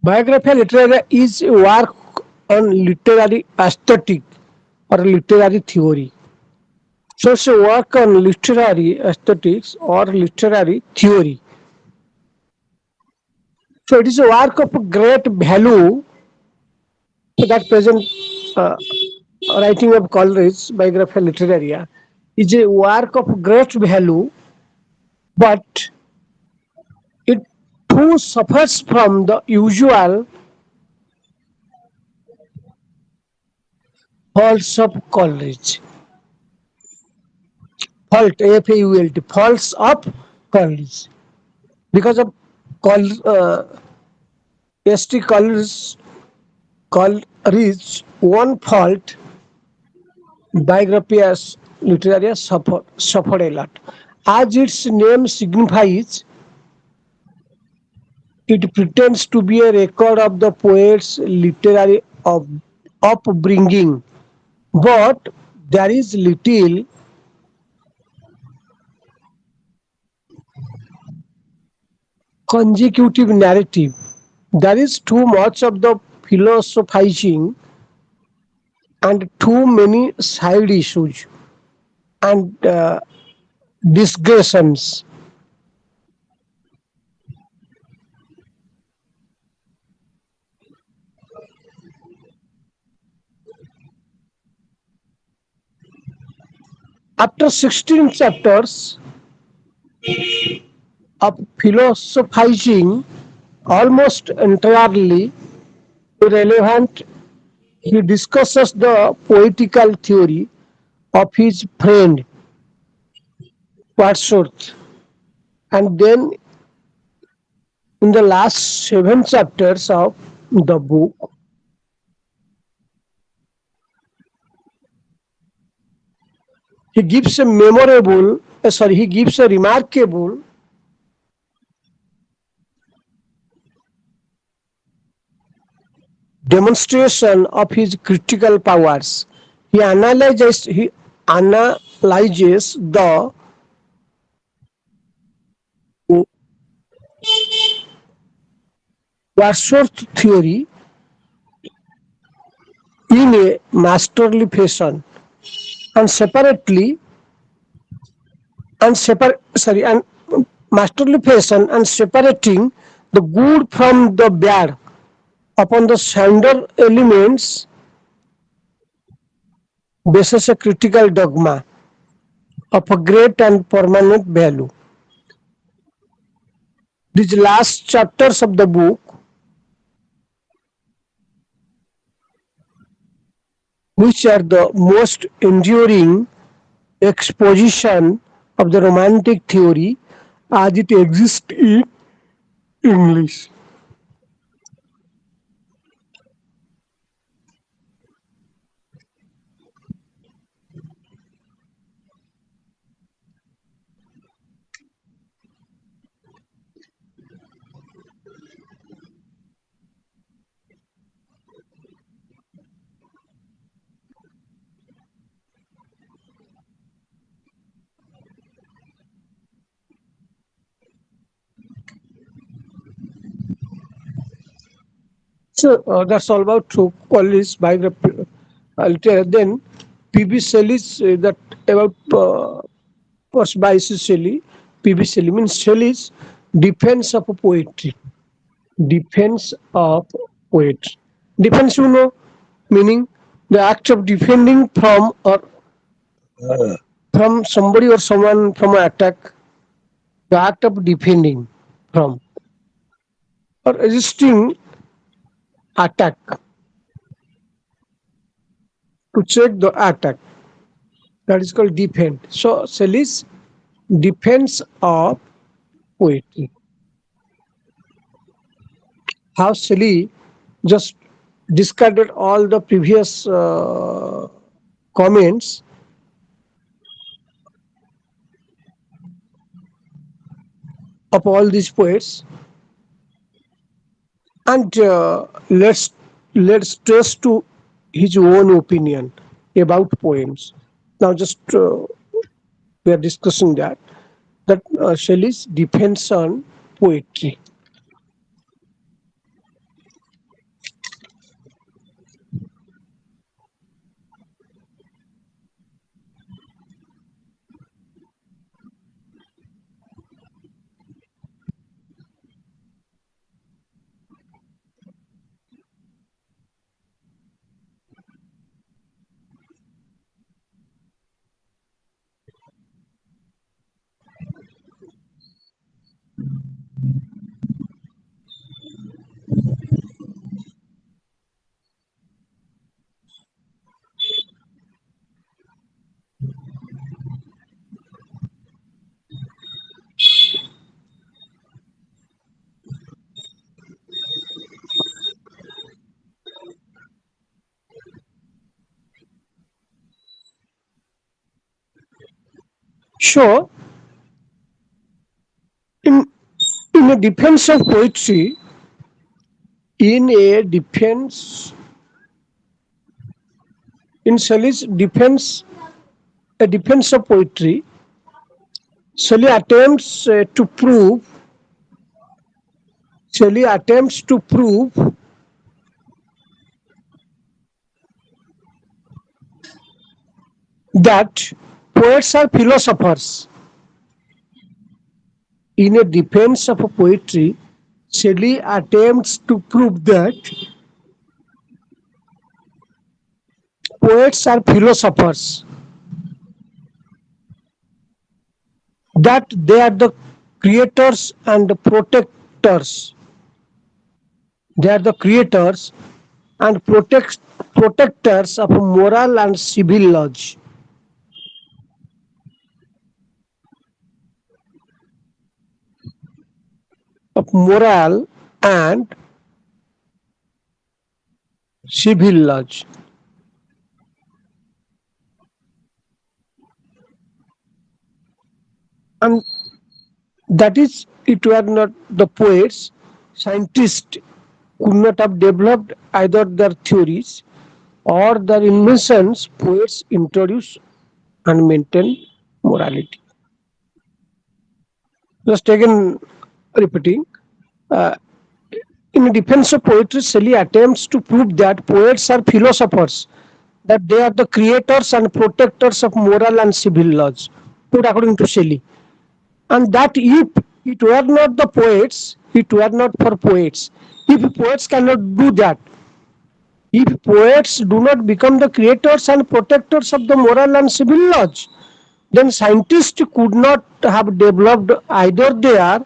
Biography literature is a work on literary aesthetic or literary theory. So it's a work on literary aesthetics or literary theory. So it is a work of great value that present uh, writing of Coleridge, Biographia Literaria, is a work of great value, but it too suffers from the usual faults of Coleridge. Fault, F-A-U-L-T, faults of Coleridge. Because of S.T. Coleridge, one fault, Biographia Literaria suffered a lot. As its name signifies, it pretends to be a record of the poet's literary upbringing, but there is little consecutive narrative. There is too much of the philosophizing and too many side issues and digressions. After 16 chapters of philosophizing, almost entirely irrelevant, he discusses the poetical theory of his friend Wordsworth. And then in the last 7 chapters of the book, he gives a remarkable demonstration of his critical powers. He analyzes the Wordsworth theory in a masterly fashion and and masterly fashion and separating the good from the bad upon the sounder elements bases a critical dogma of a great and permanent value. These last chapters of the book, which are the most enduring exposition of the romantic theory as it exists in English. So that's all about to Collins biography. Then P.B. Shelley's that about first by Shelley. P.B. Shelley means Shelley's defense of poetry. Defense of poetry. Defense, meaning the act of defending from or from somebody or someone from an attack. The act of defending from or resisting attack to check the attack. That is called defend. So Shelley's defense of poetry. How Shelley just discarded all the previous comments of all these poets, and let's trust to his own opinion about poems. Now, just we are discussing that Shelley's defense on poetry. So, in in a defense of poetry, in a defense, in Shelley's defense, a defense of poetry, Shelley attempts to prove that poets are philosophers. In a defense of poetry, Shelley attempts to prove that poets are philosophers, that they are the creators and the protectors. They are the creators and protectors of moral and civil laws. Of moral and civil laws. And that is, it were not the poets, scientists could not have developed either their theories or their inventions. Poets introduce and maintain morality. Just again repeating, uh, in defense of poetry, Shelley attempts to prove that poets are philosophers, that they are the creators and protectors of moral and civil laws, put according to Shelley. And that if it were not the poets, it were not for poets. If poets cannot do that, if poets do not become the creators and protectors of the moral and civil laws, then scientists could not have developed either their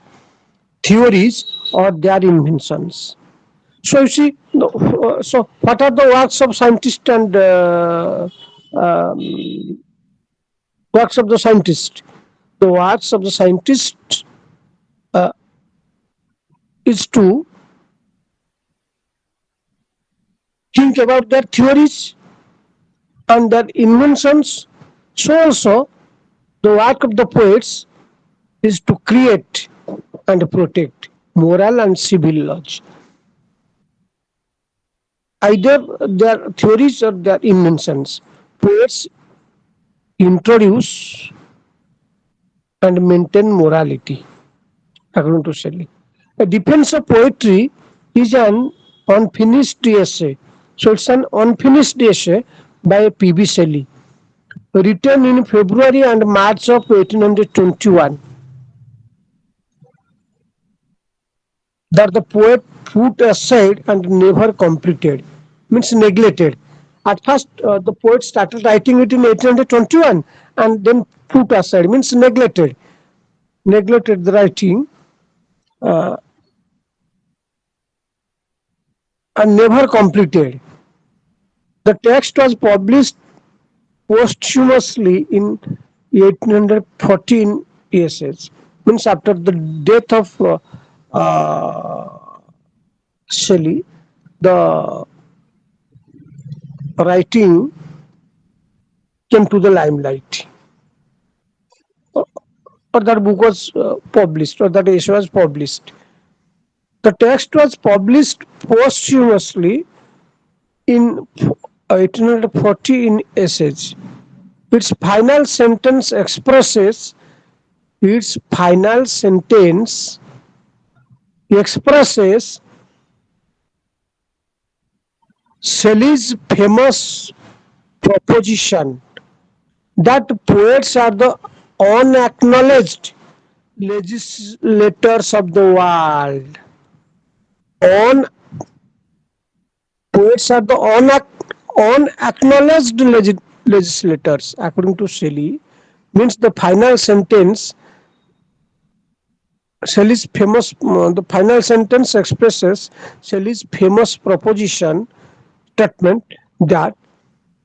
theories or their inventions. So you see, so what are the works of scientists and um, works of the scientist? The works of the scientist uh, is to think about their theories and their inventions. So also, the work of the poets is to create and protect moral and civil laws. Either their theories or their inventions. Poets introduce and maintain morality, according to Shelley. A defense of poetry is an unfinished essay. So it's an unfinished essay by P.B. Shelley. written in February and March of 1821, that the poet put aside and never completed, means neglected. At first, the poet started writing it in 1821 and then put aside, means neglected the writing uh, and never completed. The text was published posthumously in 1814 ESH, means after the death of Shelley, the writing came to the limelight, or that book was published, or that essay was published. The text was published posthumously in 1840 in ESH. Its final sentence expresses its final sentence expresses Shelley's famous proposition that poets are the unacknowledged legislators of the world. On Poets are the unacknowledged legislators, according to Shelley, means the final sentence. The final sentence expresses Shelley's famous proposition statement that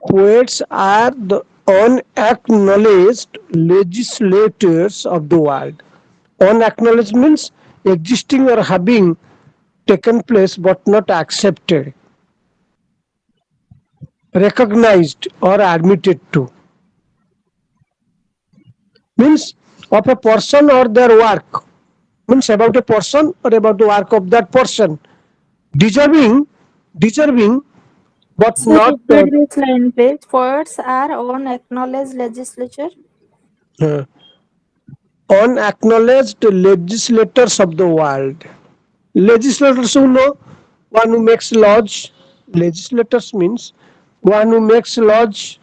poets are the unacknowledged legislators of the world. Unacknowledged means existing or having taken place but not accepted, recognized or admitted to. Means of a person or their work. Means about a person or about the work of that person. Deserving, deserving, but Sir, not repeat this line, please. Poets are unacknowledged legislature. uh, unacknowledged legislators of the world. Legislators who know, one who makes laws. Legislators means one who makes laws,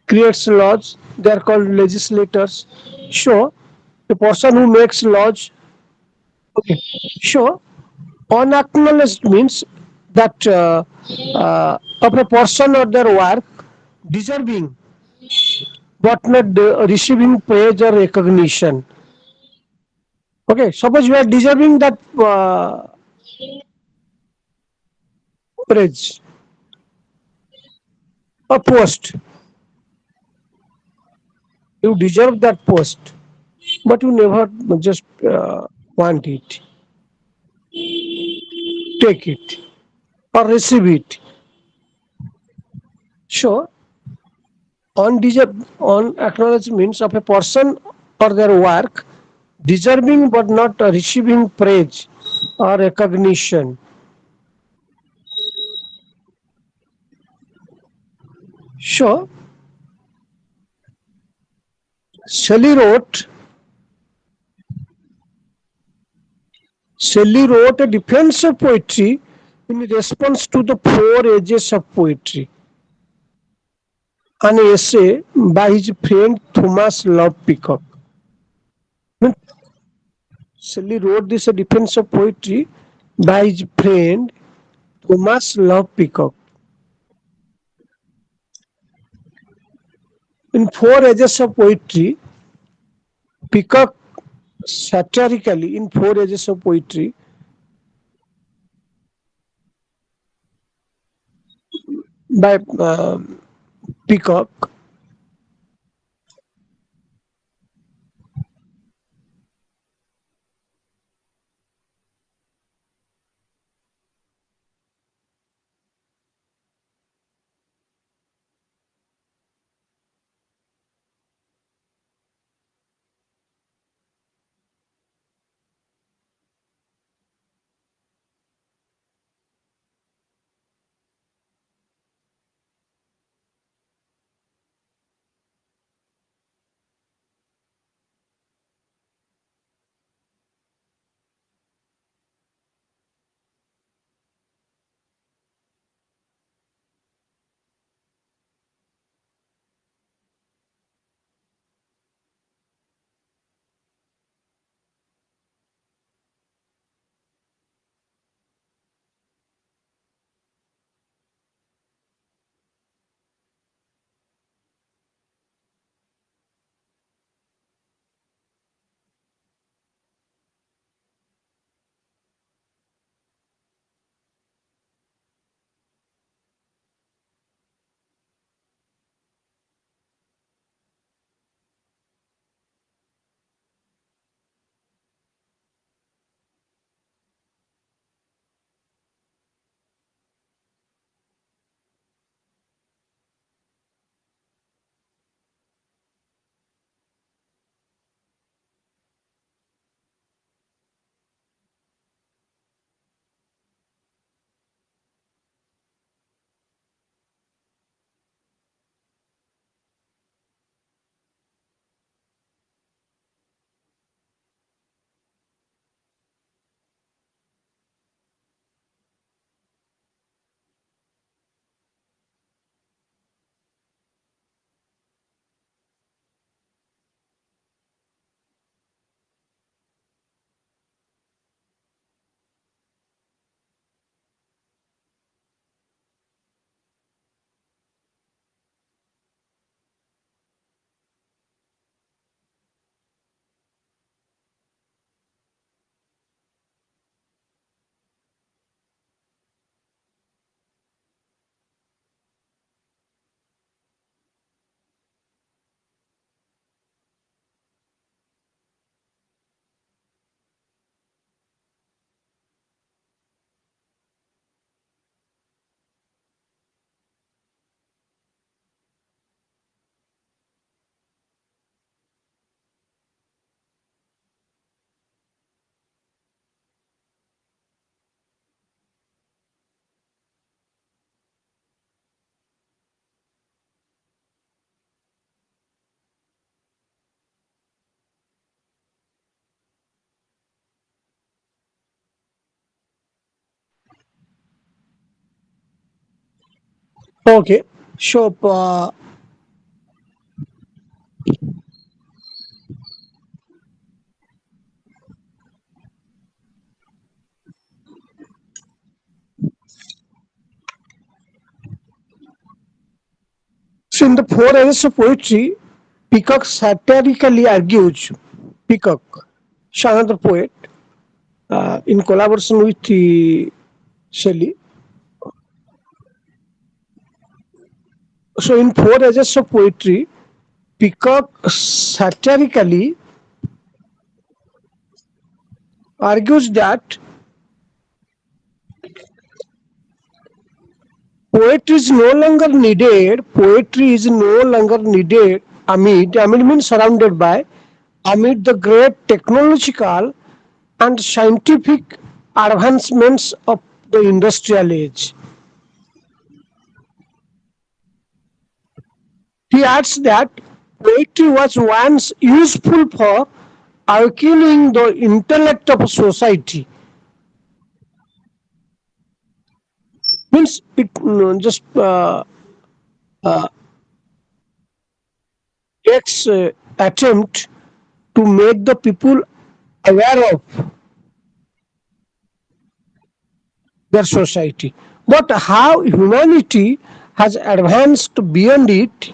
creates laws. They are called legislators. So, the person who makes laws, okay. So, unacknowledged means that of a person or their work deserving but not receiving praise or recognition. Okay, suppose you are deserving that praise or post, you deserve that post, but you never just want it, take it, or receive it. So, unacknowledged means of a person or their work deserving but not receiving praise or recognition. So, Shelley wrote, Shelley wrote a defense of poetry in response to the four ages of poetry, an essay by his friend Thomas Love Peacock. Shelley wrote this a defense of poetry by his friend Thomas Love Peacock. In four ages of poetry, Peacock satirically, in four ages of poetry, by Peacock, Okay. So, so in the four areas of poetry, Peacock satirically argues. Peacock, is another poet, in collaboration with Shelley. So in four areas of poetry, Peacock satirically argues that poetry is no longer needed. Poetry is no longer needed amid means surrounded by, amid the great technological and scientific advancements of the industrial age. He adds that poetry was once useful for awakening the intellect of society. Means it just takes attempt to make the people aware of their society. But how humanity has advanced beyond it,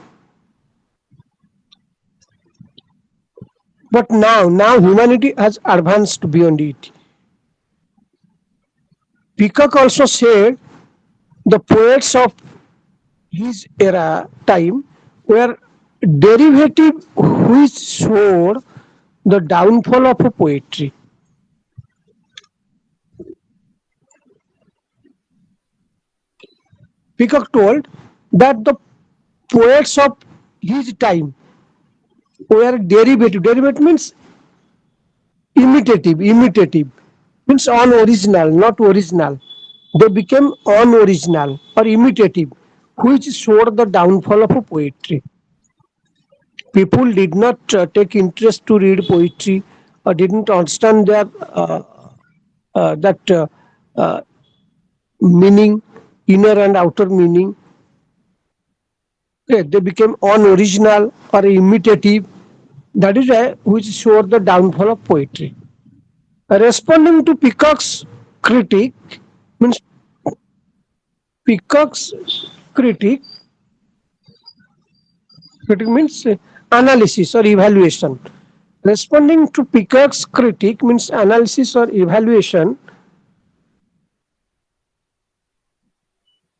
but now humanity has advanced beyond it. Peacock also said the poets of his era time were derivative which showed the downfall of poetry. Peacock told that the poets of his time were derivative. Derivative means imitative. Imitative means unoriginal, not original. They became unoriginal or imitative, which showed the downfall of poetry. People did not take interest to read poetry or didn't understand their that uh, meaning, inner and outer meaning. Okay, they became unoriginal or imitative. That is why which showed the downfall of poetry. Responding to Peacock's critique means Peacock's critique. Critique means analysis or evaluation. Responding to Peacock's critique means analysis or evaluation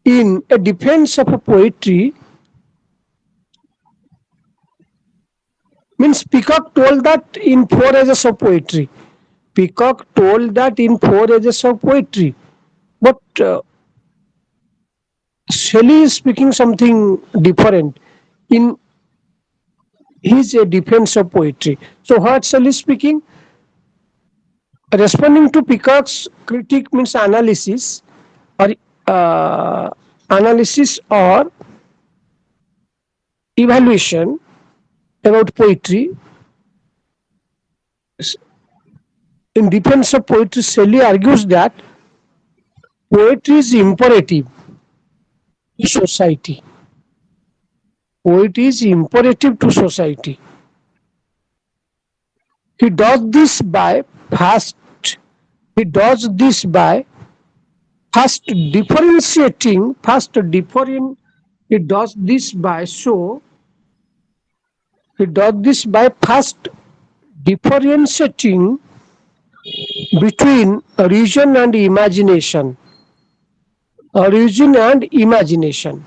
in a defense of a poetry means Peacock told that in four ages of poetry. Peacock told that in four ages of poetry. But Shelley is speaking something different in his defense of poetry. So what Shelley is speaking? Responding to Peacock's critique means or uh, analysis or evaluation about poetry. In defense of poetry, Shelley argues that poetry is imperative to society. Poetry is imperative to society. He does this by first. He does this by first differentiating. He does this by so. He does this by first differentiating between reason and imagination. Reason and imagination,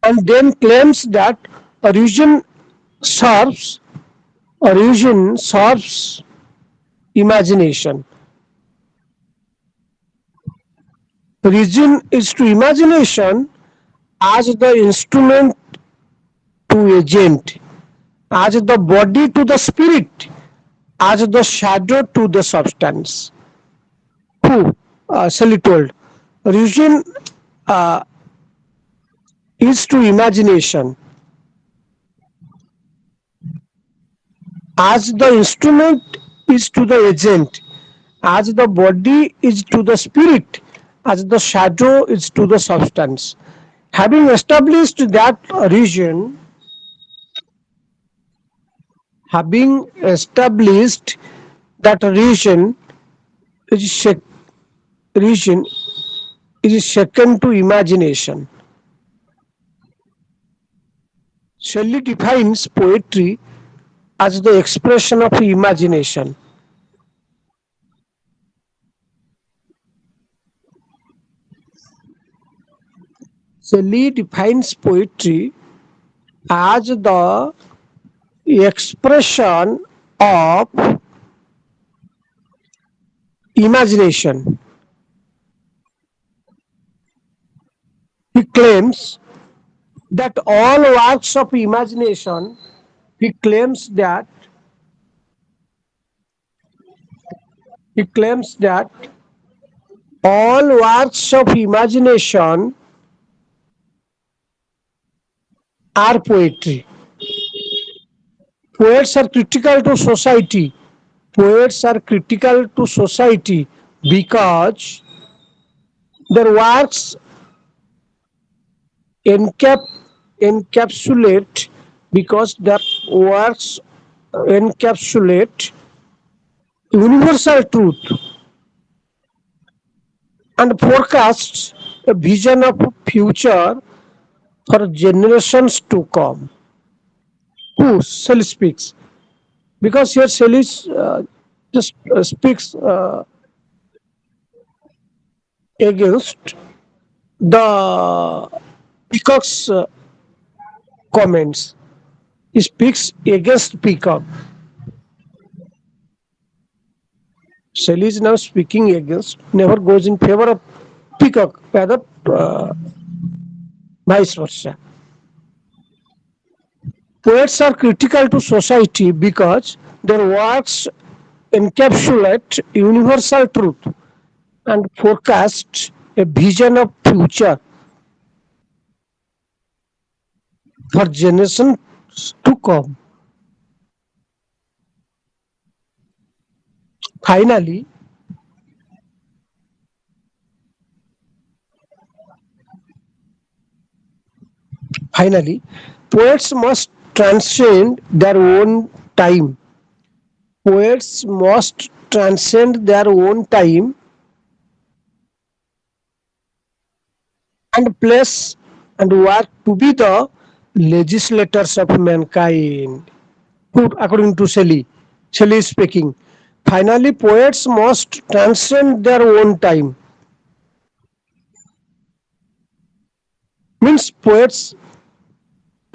and then claims that reason serves reason serves imagination. Reason is to imagination as the instrument to agent, as the body to the spirit, as the shadow to the substance. Who? Shelley told. Reason uh, is to imagination as the instrument is to the agent, as the body is to the spirit, as the shadow is to the substance. Having established that region, having established that is sec- region is second to imagination. Shelley defines poetry as the expression of imagination. Shelley defines poetry as the expression of imagination. He claims that all works of imagination, he claims that he claims that all works of imagination are poetry. Poets are critical to society. Poets are critical to society because their works encap- encapsulate because their works encapsulate universal truth and forecasts a vision of future for generations to come. Who Shelley speaks? Because here Shelley just speaks against the Peacock's comments. He speaks against Peacock. Shelley is now speaking against, never goes in favor of Peacock, rather vice versa. Poets are critical to society because their works encapsulate universal truth and forecast a vision of future for generations to come. Finally, finally, poets must transcend their own time. Poets must transcend their own time and place and work to be the legislators of mankind. According to Shelley, Shelley is speaking. Finally, poets must transcend their own time. Means poets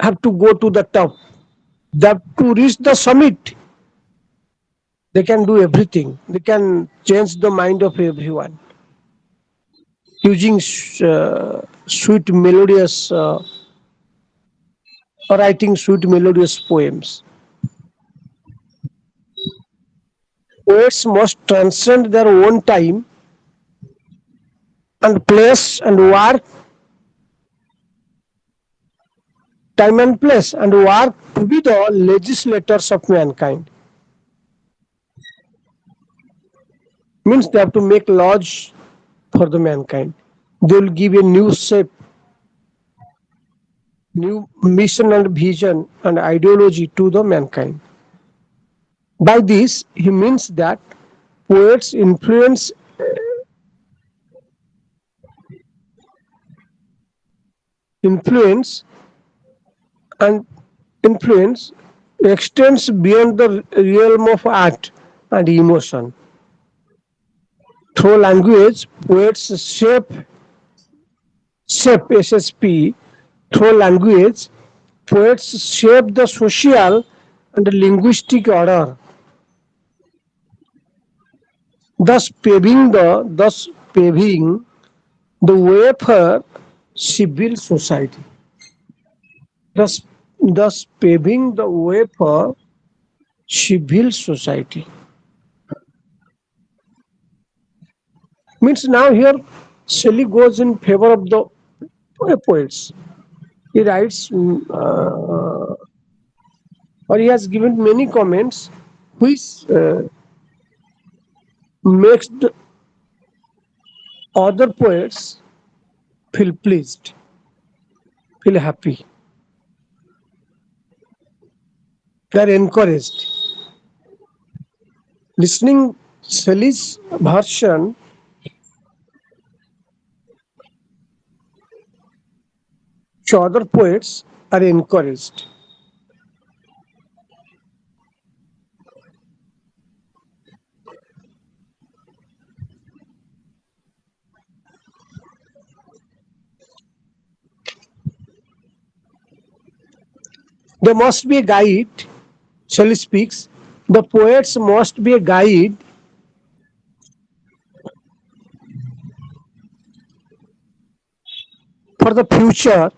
have to go to the top. They have to reach the summit. They can do everything. They can change the mind of everyone using sweet melodious writing sweet melodious poems. Poets must transcend their own and place and work time and place and work to be the legislators of mankind. Means they have to make laws for the mankind. They will give a new shape, new mission and vision and ideology to the mankind. By this, he means that poets influence and influence extends beyond the realm of art and emotion. Through language, poets shape SSP. Through language, poets shape the social and linguistic order, thus paving the way for civil society. Thus, thus paving the way for civil society. Means now here Shelley goes in favor of the poets. He writes, or he has given many comments which makes Other poets feel pleased, feel happy, they are encouraged. Listening Shelley's version, so other poets are encouraged. There must be a guide, Shelley speaks. The poets must be a guide for the future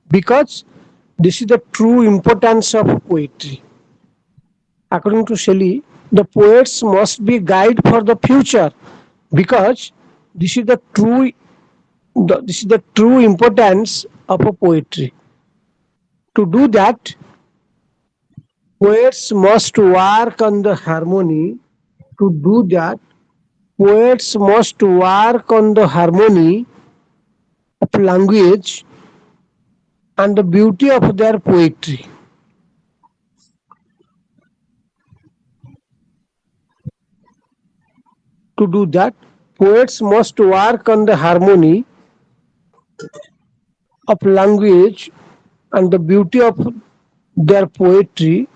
because this is the true importance of poetry. According to Shelley, the poets must be guide for the future because this is the true importance of a poetry. To do that, poets must work on the harmony. To do that, poets must work on the harmony of language and the beauty of their poetry. To do that, poets must work on the harmony of language and the beauty of their poetry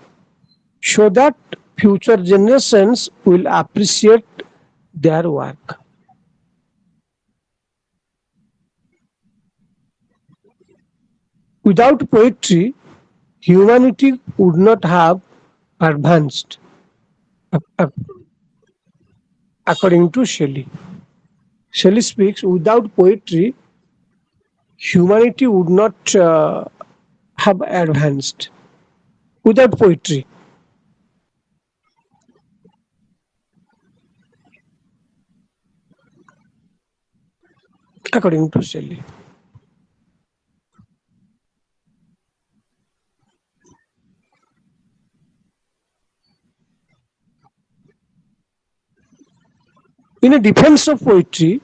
so that future generations will appreciate their work. Without poetry, humanity would not have advanced, according to Shelley. Shelley speaks, without poetry, humanity would not have advanced. Without poetry, according to Shelley. In a defense of poetry,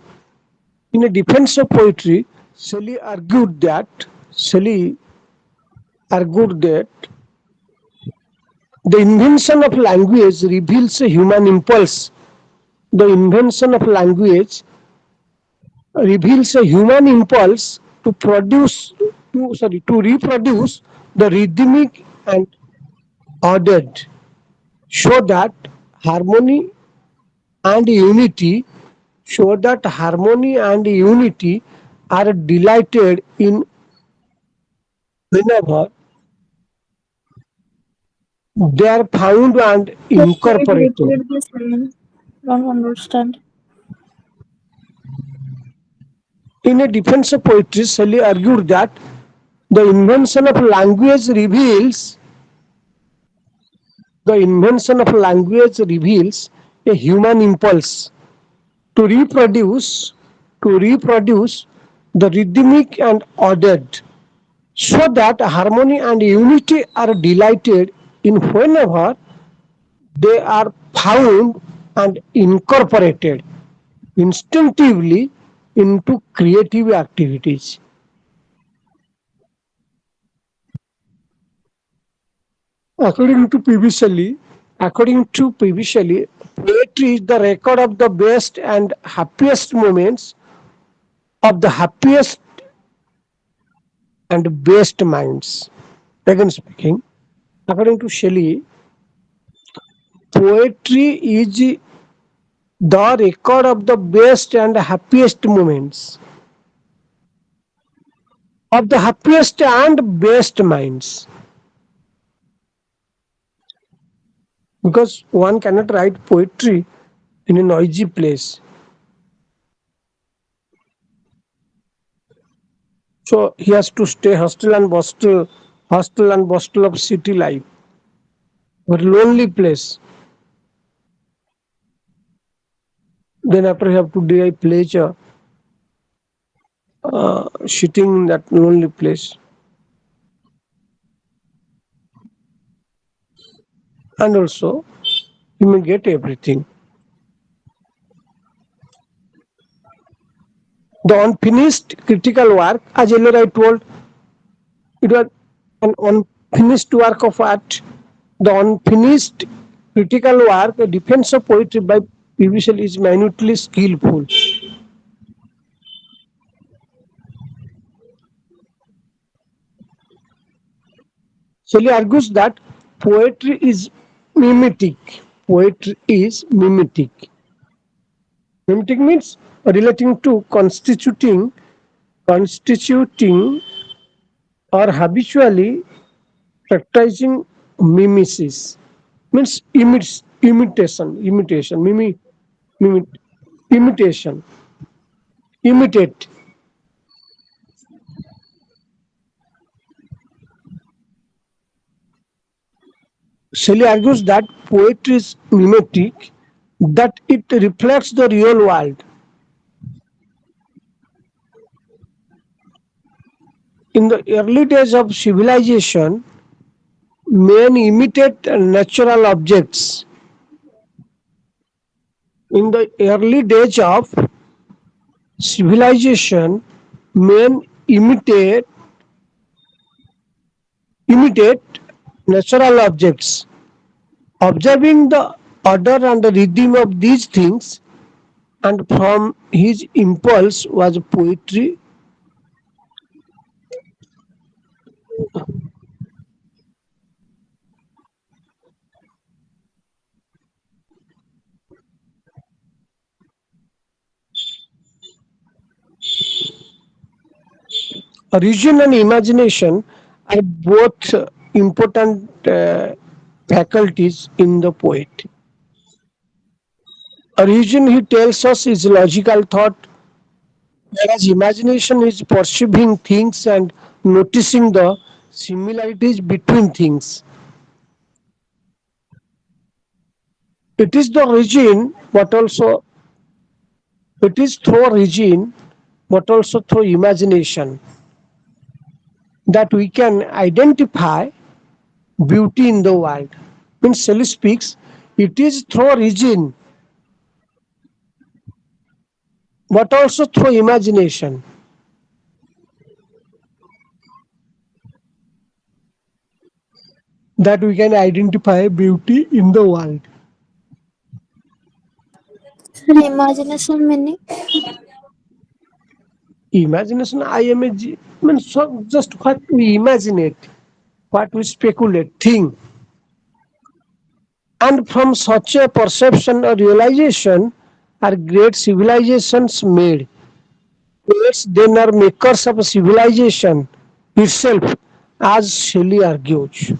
in a defense of poetry, Shelley argued that the invention of language reveals a human impulse. The invention of language reveals a human impulse to to reproduce the rhythmic and ordered, so that harmony and unity, are delighted in whenever they are found and Just please incorporated. repeat the same. Don't understand. In a defense of poetry, Shelley argued that the invention of language reveals the invention of language reveals a human impulse to reproduce the rhythmic and ordered, so that harmony and unity are delighted in whenever they are found and incorporated instinctively into creative activities. According to P.B. Shelley, poetry is the record of the best and happiest moments of the happiest and best minds. Again speaking, according to Shelley, poetry is the record of the best and happiest moments of the happiest and best minds. Because one cannot write poetry in a noisy place. So he has to stay hostel and bustle of city life, or lonely place. Then after you have to derive pleasure sitting in that lonely place. And also you may get everything. The unfinished critical work, as earlier I told, it was an unfinished work of art. The unfinished critical work, the defense of poetry by P.V. Shelley is minutely skillful. Shelley argues that poetry is mimetic. Poetry is mimetic. Mimetic means relating to constituting or habitually practicing mimesis. Means mimi, imitation, imitate. Shelley argues that poetry is mimetic, that it reflects the real world. In the early days of civilization, men imitate natural objects. In the early days of civilization, men imitate natural objects. Observing the order and the rhythm of these things, and from his impulse was poetry. Reason and imagination are both important faculties in the poet. Reason, he tells us, is logical thought, whereas imagination is perceiving things and noticing the similarities between things. It is the reason, but also it is through reason, but also through imagination that we can identify beauty in the world. When Shelley speaks, it is through reason, but also through imagination that we can identify beauty in the world. Sir, imagination meaning? Imagination, means so just what we imagine it, what we speculate, think. And from such a perception or realization are great civilizations made. Poets then are makers of civilization itself, as Shelley argues.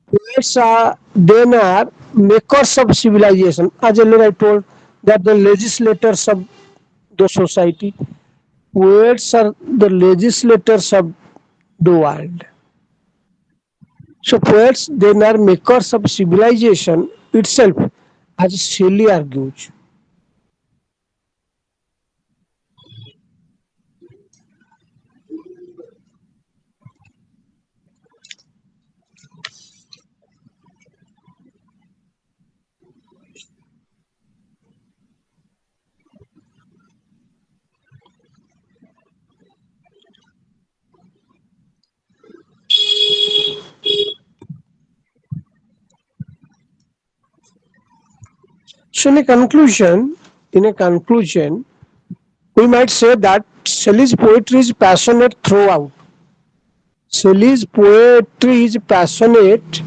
Poets are then are makers of civilization. As earlier I told that the legislators of the society, poets are the legislators of the world. So poets then are makers of civilization itself, as Shelley argues. So in a conclusion, we might say that Shelley's poetry is passionate throughout. Shelley's poetry is passionate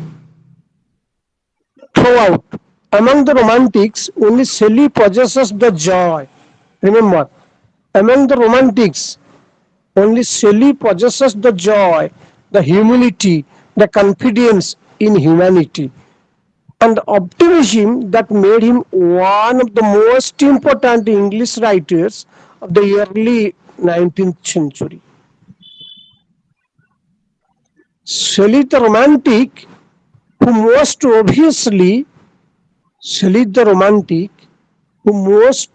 throughout. Among the romantics, only Shelley possesses the joy. Remember, among the romantics, only Shelley possesses the joy, the humility, the confidence in humanity, and the optimism that made him one of the most important English writers of the early 19th century. Shelley the Romantic, who most obviously, Shelley the Romantic, who most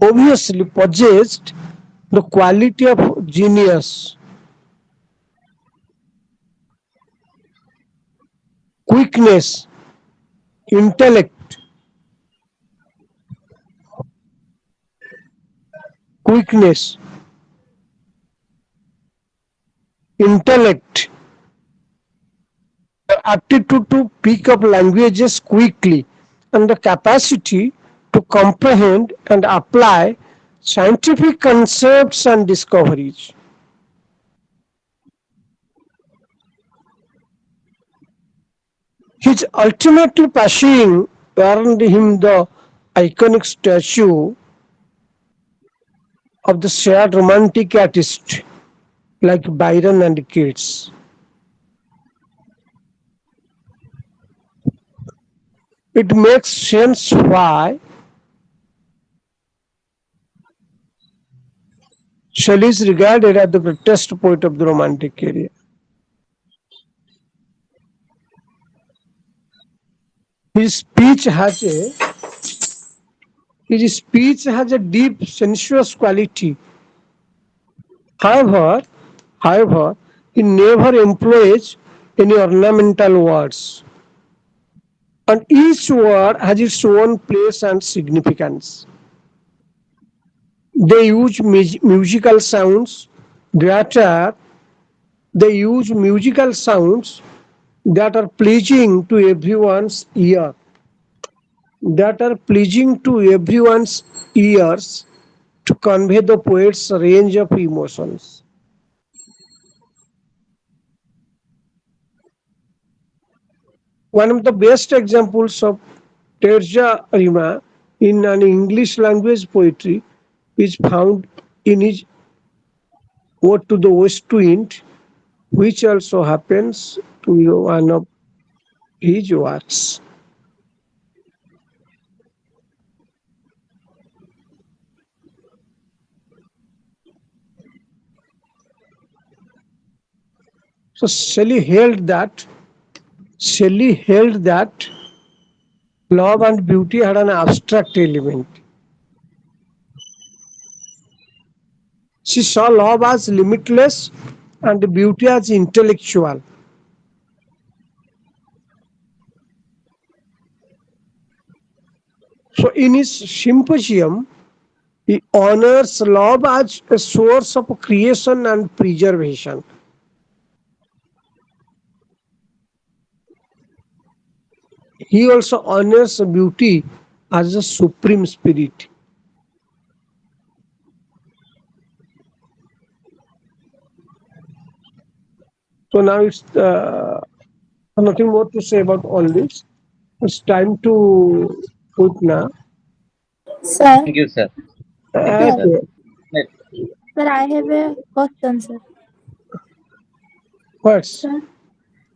obviously possessed the quality of genius, quickness, intellect, quickness, intellect, the aptitude to pick up languages quickly, and the capacity to comprehend and apply scientific concepts and discoveries. His ultimately passing earned him the iconic statue of the shared romantic artist like Byron and Keats. It makes sense why Shelley is regarded as the greatest poet of the Romantic era. His speech has a his speech has a deep sensuous quality. However, however, he never employs any ornamental words, and each word has its own place and significance. They use musical sounds that are they use musical sounds that are pleasing to everyone's ear, that are pleasing to everyone's ears to convey the poet's range of emotions. One of the best examples of terza rima in an English language poetry is found in his Ode to the West Wind, which also happens to be one of his works. So Shelley held that love and beauty had an abstract element. She saw love as limitless and beauty as intellectual. So in his symposium, he honors love as a source of creation and preservation. He also honors beauty as a supreme spirit. So now it's nothing more to say about all this. It's time to put now. Sir, Thank you, sir. Thank you, sir, sir. Okay. Right. sir, I have a question, sir. What's Sir,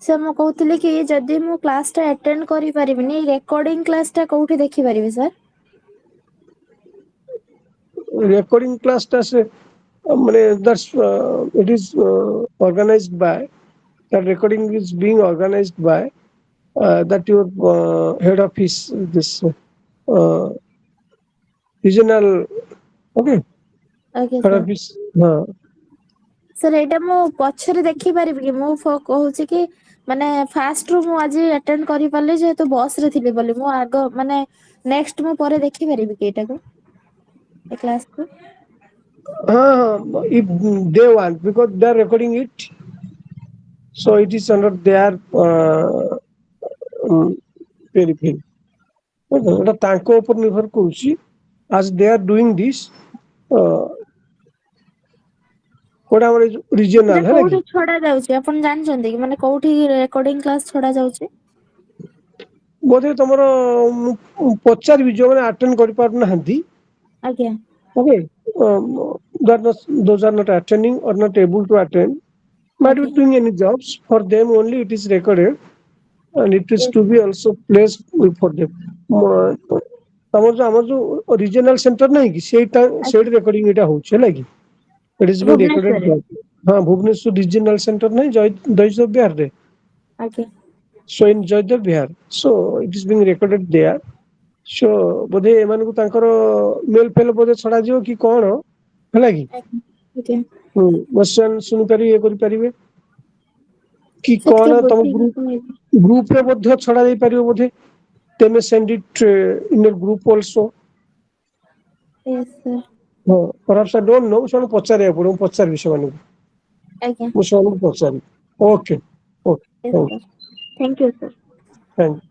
sir, ମୁଁ କହୁଥିଲି କି ଯଦି ମୁଁ କ୍ଲାସଟା attend କରିପାରିବିନି recording କ୍ଲାସଟା କୋଉଠି ଦେଖିପାରିବି sir? recording class? That's it is organized by that recording is being organized by that your head office this uh, regional okay Okay, head sir. office. Sir ଏଇଟା ମୁଁ ପଛରେ ଦେଖିପାରିବି କି? ମୁଁ କହୁଛି କି ମାନେ ଫାଷ୍ଟରୁ ମୁଁ ଆଜି ଆଟେଣ୍ଡ କରିପାରିଲି ଯେହେତୁ ବସରେ ଥିଲି ବୋଲି ମୁଁ ଆଗ ମାନେ ନେକ୍ସଟ ମୁଁ ପରେ ଦେଖିପାରିବି କି ଏଇଟାକୁ ଏ କ୍ଲାସକୁ? If they want because they are recording it, so it is under their periphery. এটা ତାଙ୍କ ଉପରେ ନିର୍ଭର କରୁଛି as they are doing this କୋଉଟା ଆମର ସେଟା ରିଜିଓନାଲ ହେଲା କି କୋଉଠି ଛଡା ଯାଉଛି ଆପଣ ଜାଣିଛନ୍ତି କି ମାନେ କୋଉଠି ରେକର୍ଡିଂ କ୍ଲାସ ଛଡା ଯାଉଛି? ବୋଧେ ତମର ମୁଁ ପଚାରିବି ଯୋଉମାନେ ଆଟେଣ୍ଡ କରିପାରୁନାହାନ୍ତି ଆଜ୍ଞା okay those are not attending or not able to attend might be ଆଜ୍ଞା doing any jobs for them only it is recorded and it is yes to be also placed for them ତମର ଯୋଉ ଆମର ଯୋଉ regional centre ନାହିଁ କି ସେଇଠି recording ଏଇଟା ହଉଛି ହେଲା କି it is being recorded ଭୁବନେଶ୍ୱରରେ there ହଁ ଭୁବନେଶ୍ୱର ରିଜିଓନାଲ ସେଣ୍ଟର ନାହିଁ ଦୈଜ ବିହାରରେ ଆଜ୍ଞା so in Jaydev Bihar so it is being recorded there so ବୋଧେ ଏମାନଙ୍କୁ ତାଙ୍କର ମେଲ ଫେଲ ବୋଧେ ଛଡାଯିବ କି କଣ ହେଲା କି ଆଜ୍ଞା ବସିଆନ ଶୁଣିପାରିବେ ଇଏ କରିପାରିବେ କି ସେତିକି କଣ ତମ ବୁଝିକି ଶୁଣିବି ଗ୍ରୁପରେ ମଧ୍ୟ ଛଡା ଯାଇପାରିବ ବୋଧେ they may send it in a group also yes sir perhaps I don't know, ସେମାନଙ୍କୁ ପଚାରିବାକୁ ପଡ଼ିବ, ମୁଁ ପଚାରିବି ସେମାନଙ୍କୁ, ଆଜ୍ଞା ମୁଁ ସେମାନଙ୍କୁ ପଚାରିବି। Okay okay thank you sir. Thank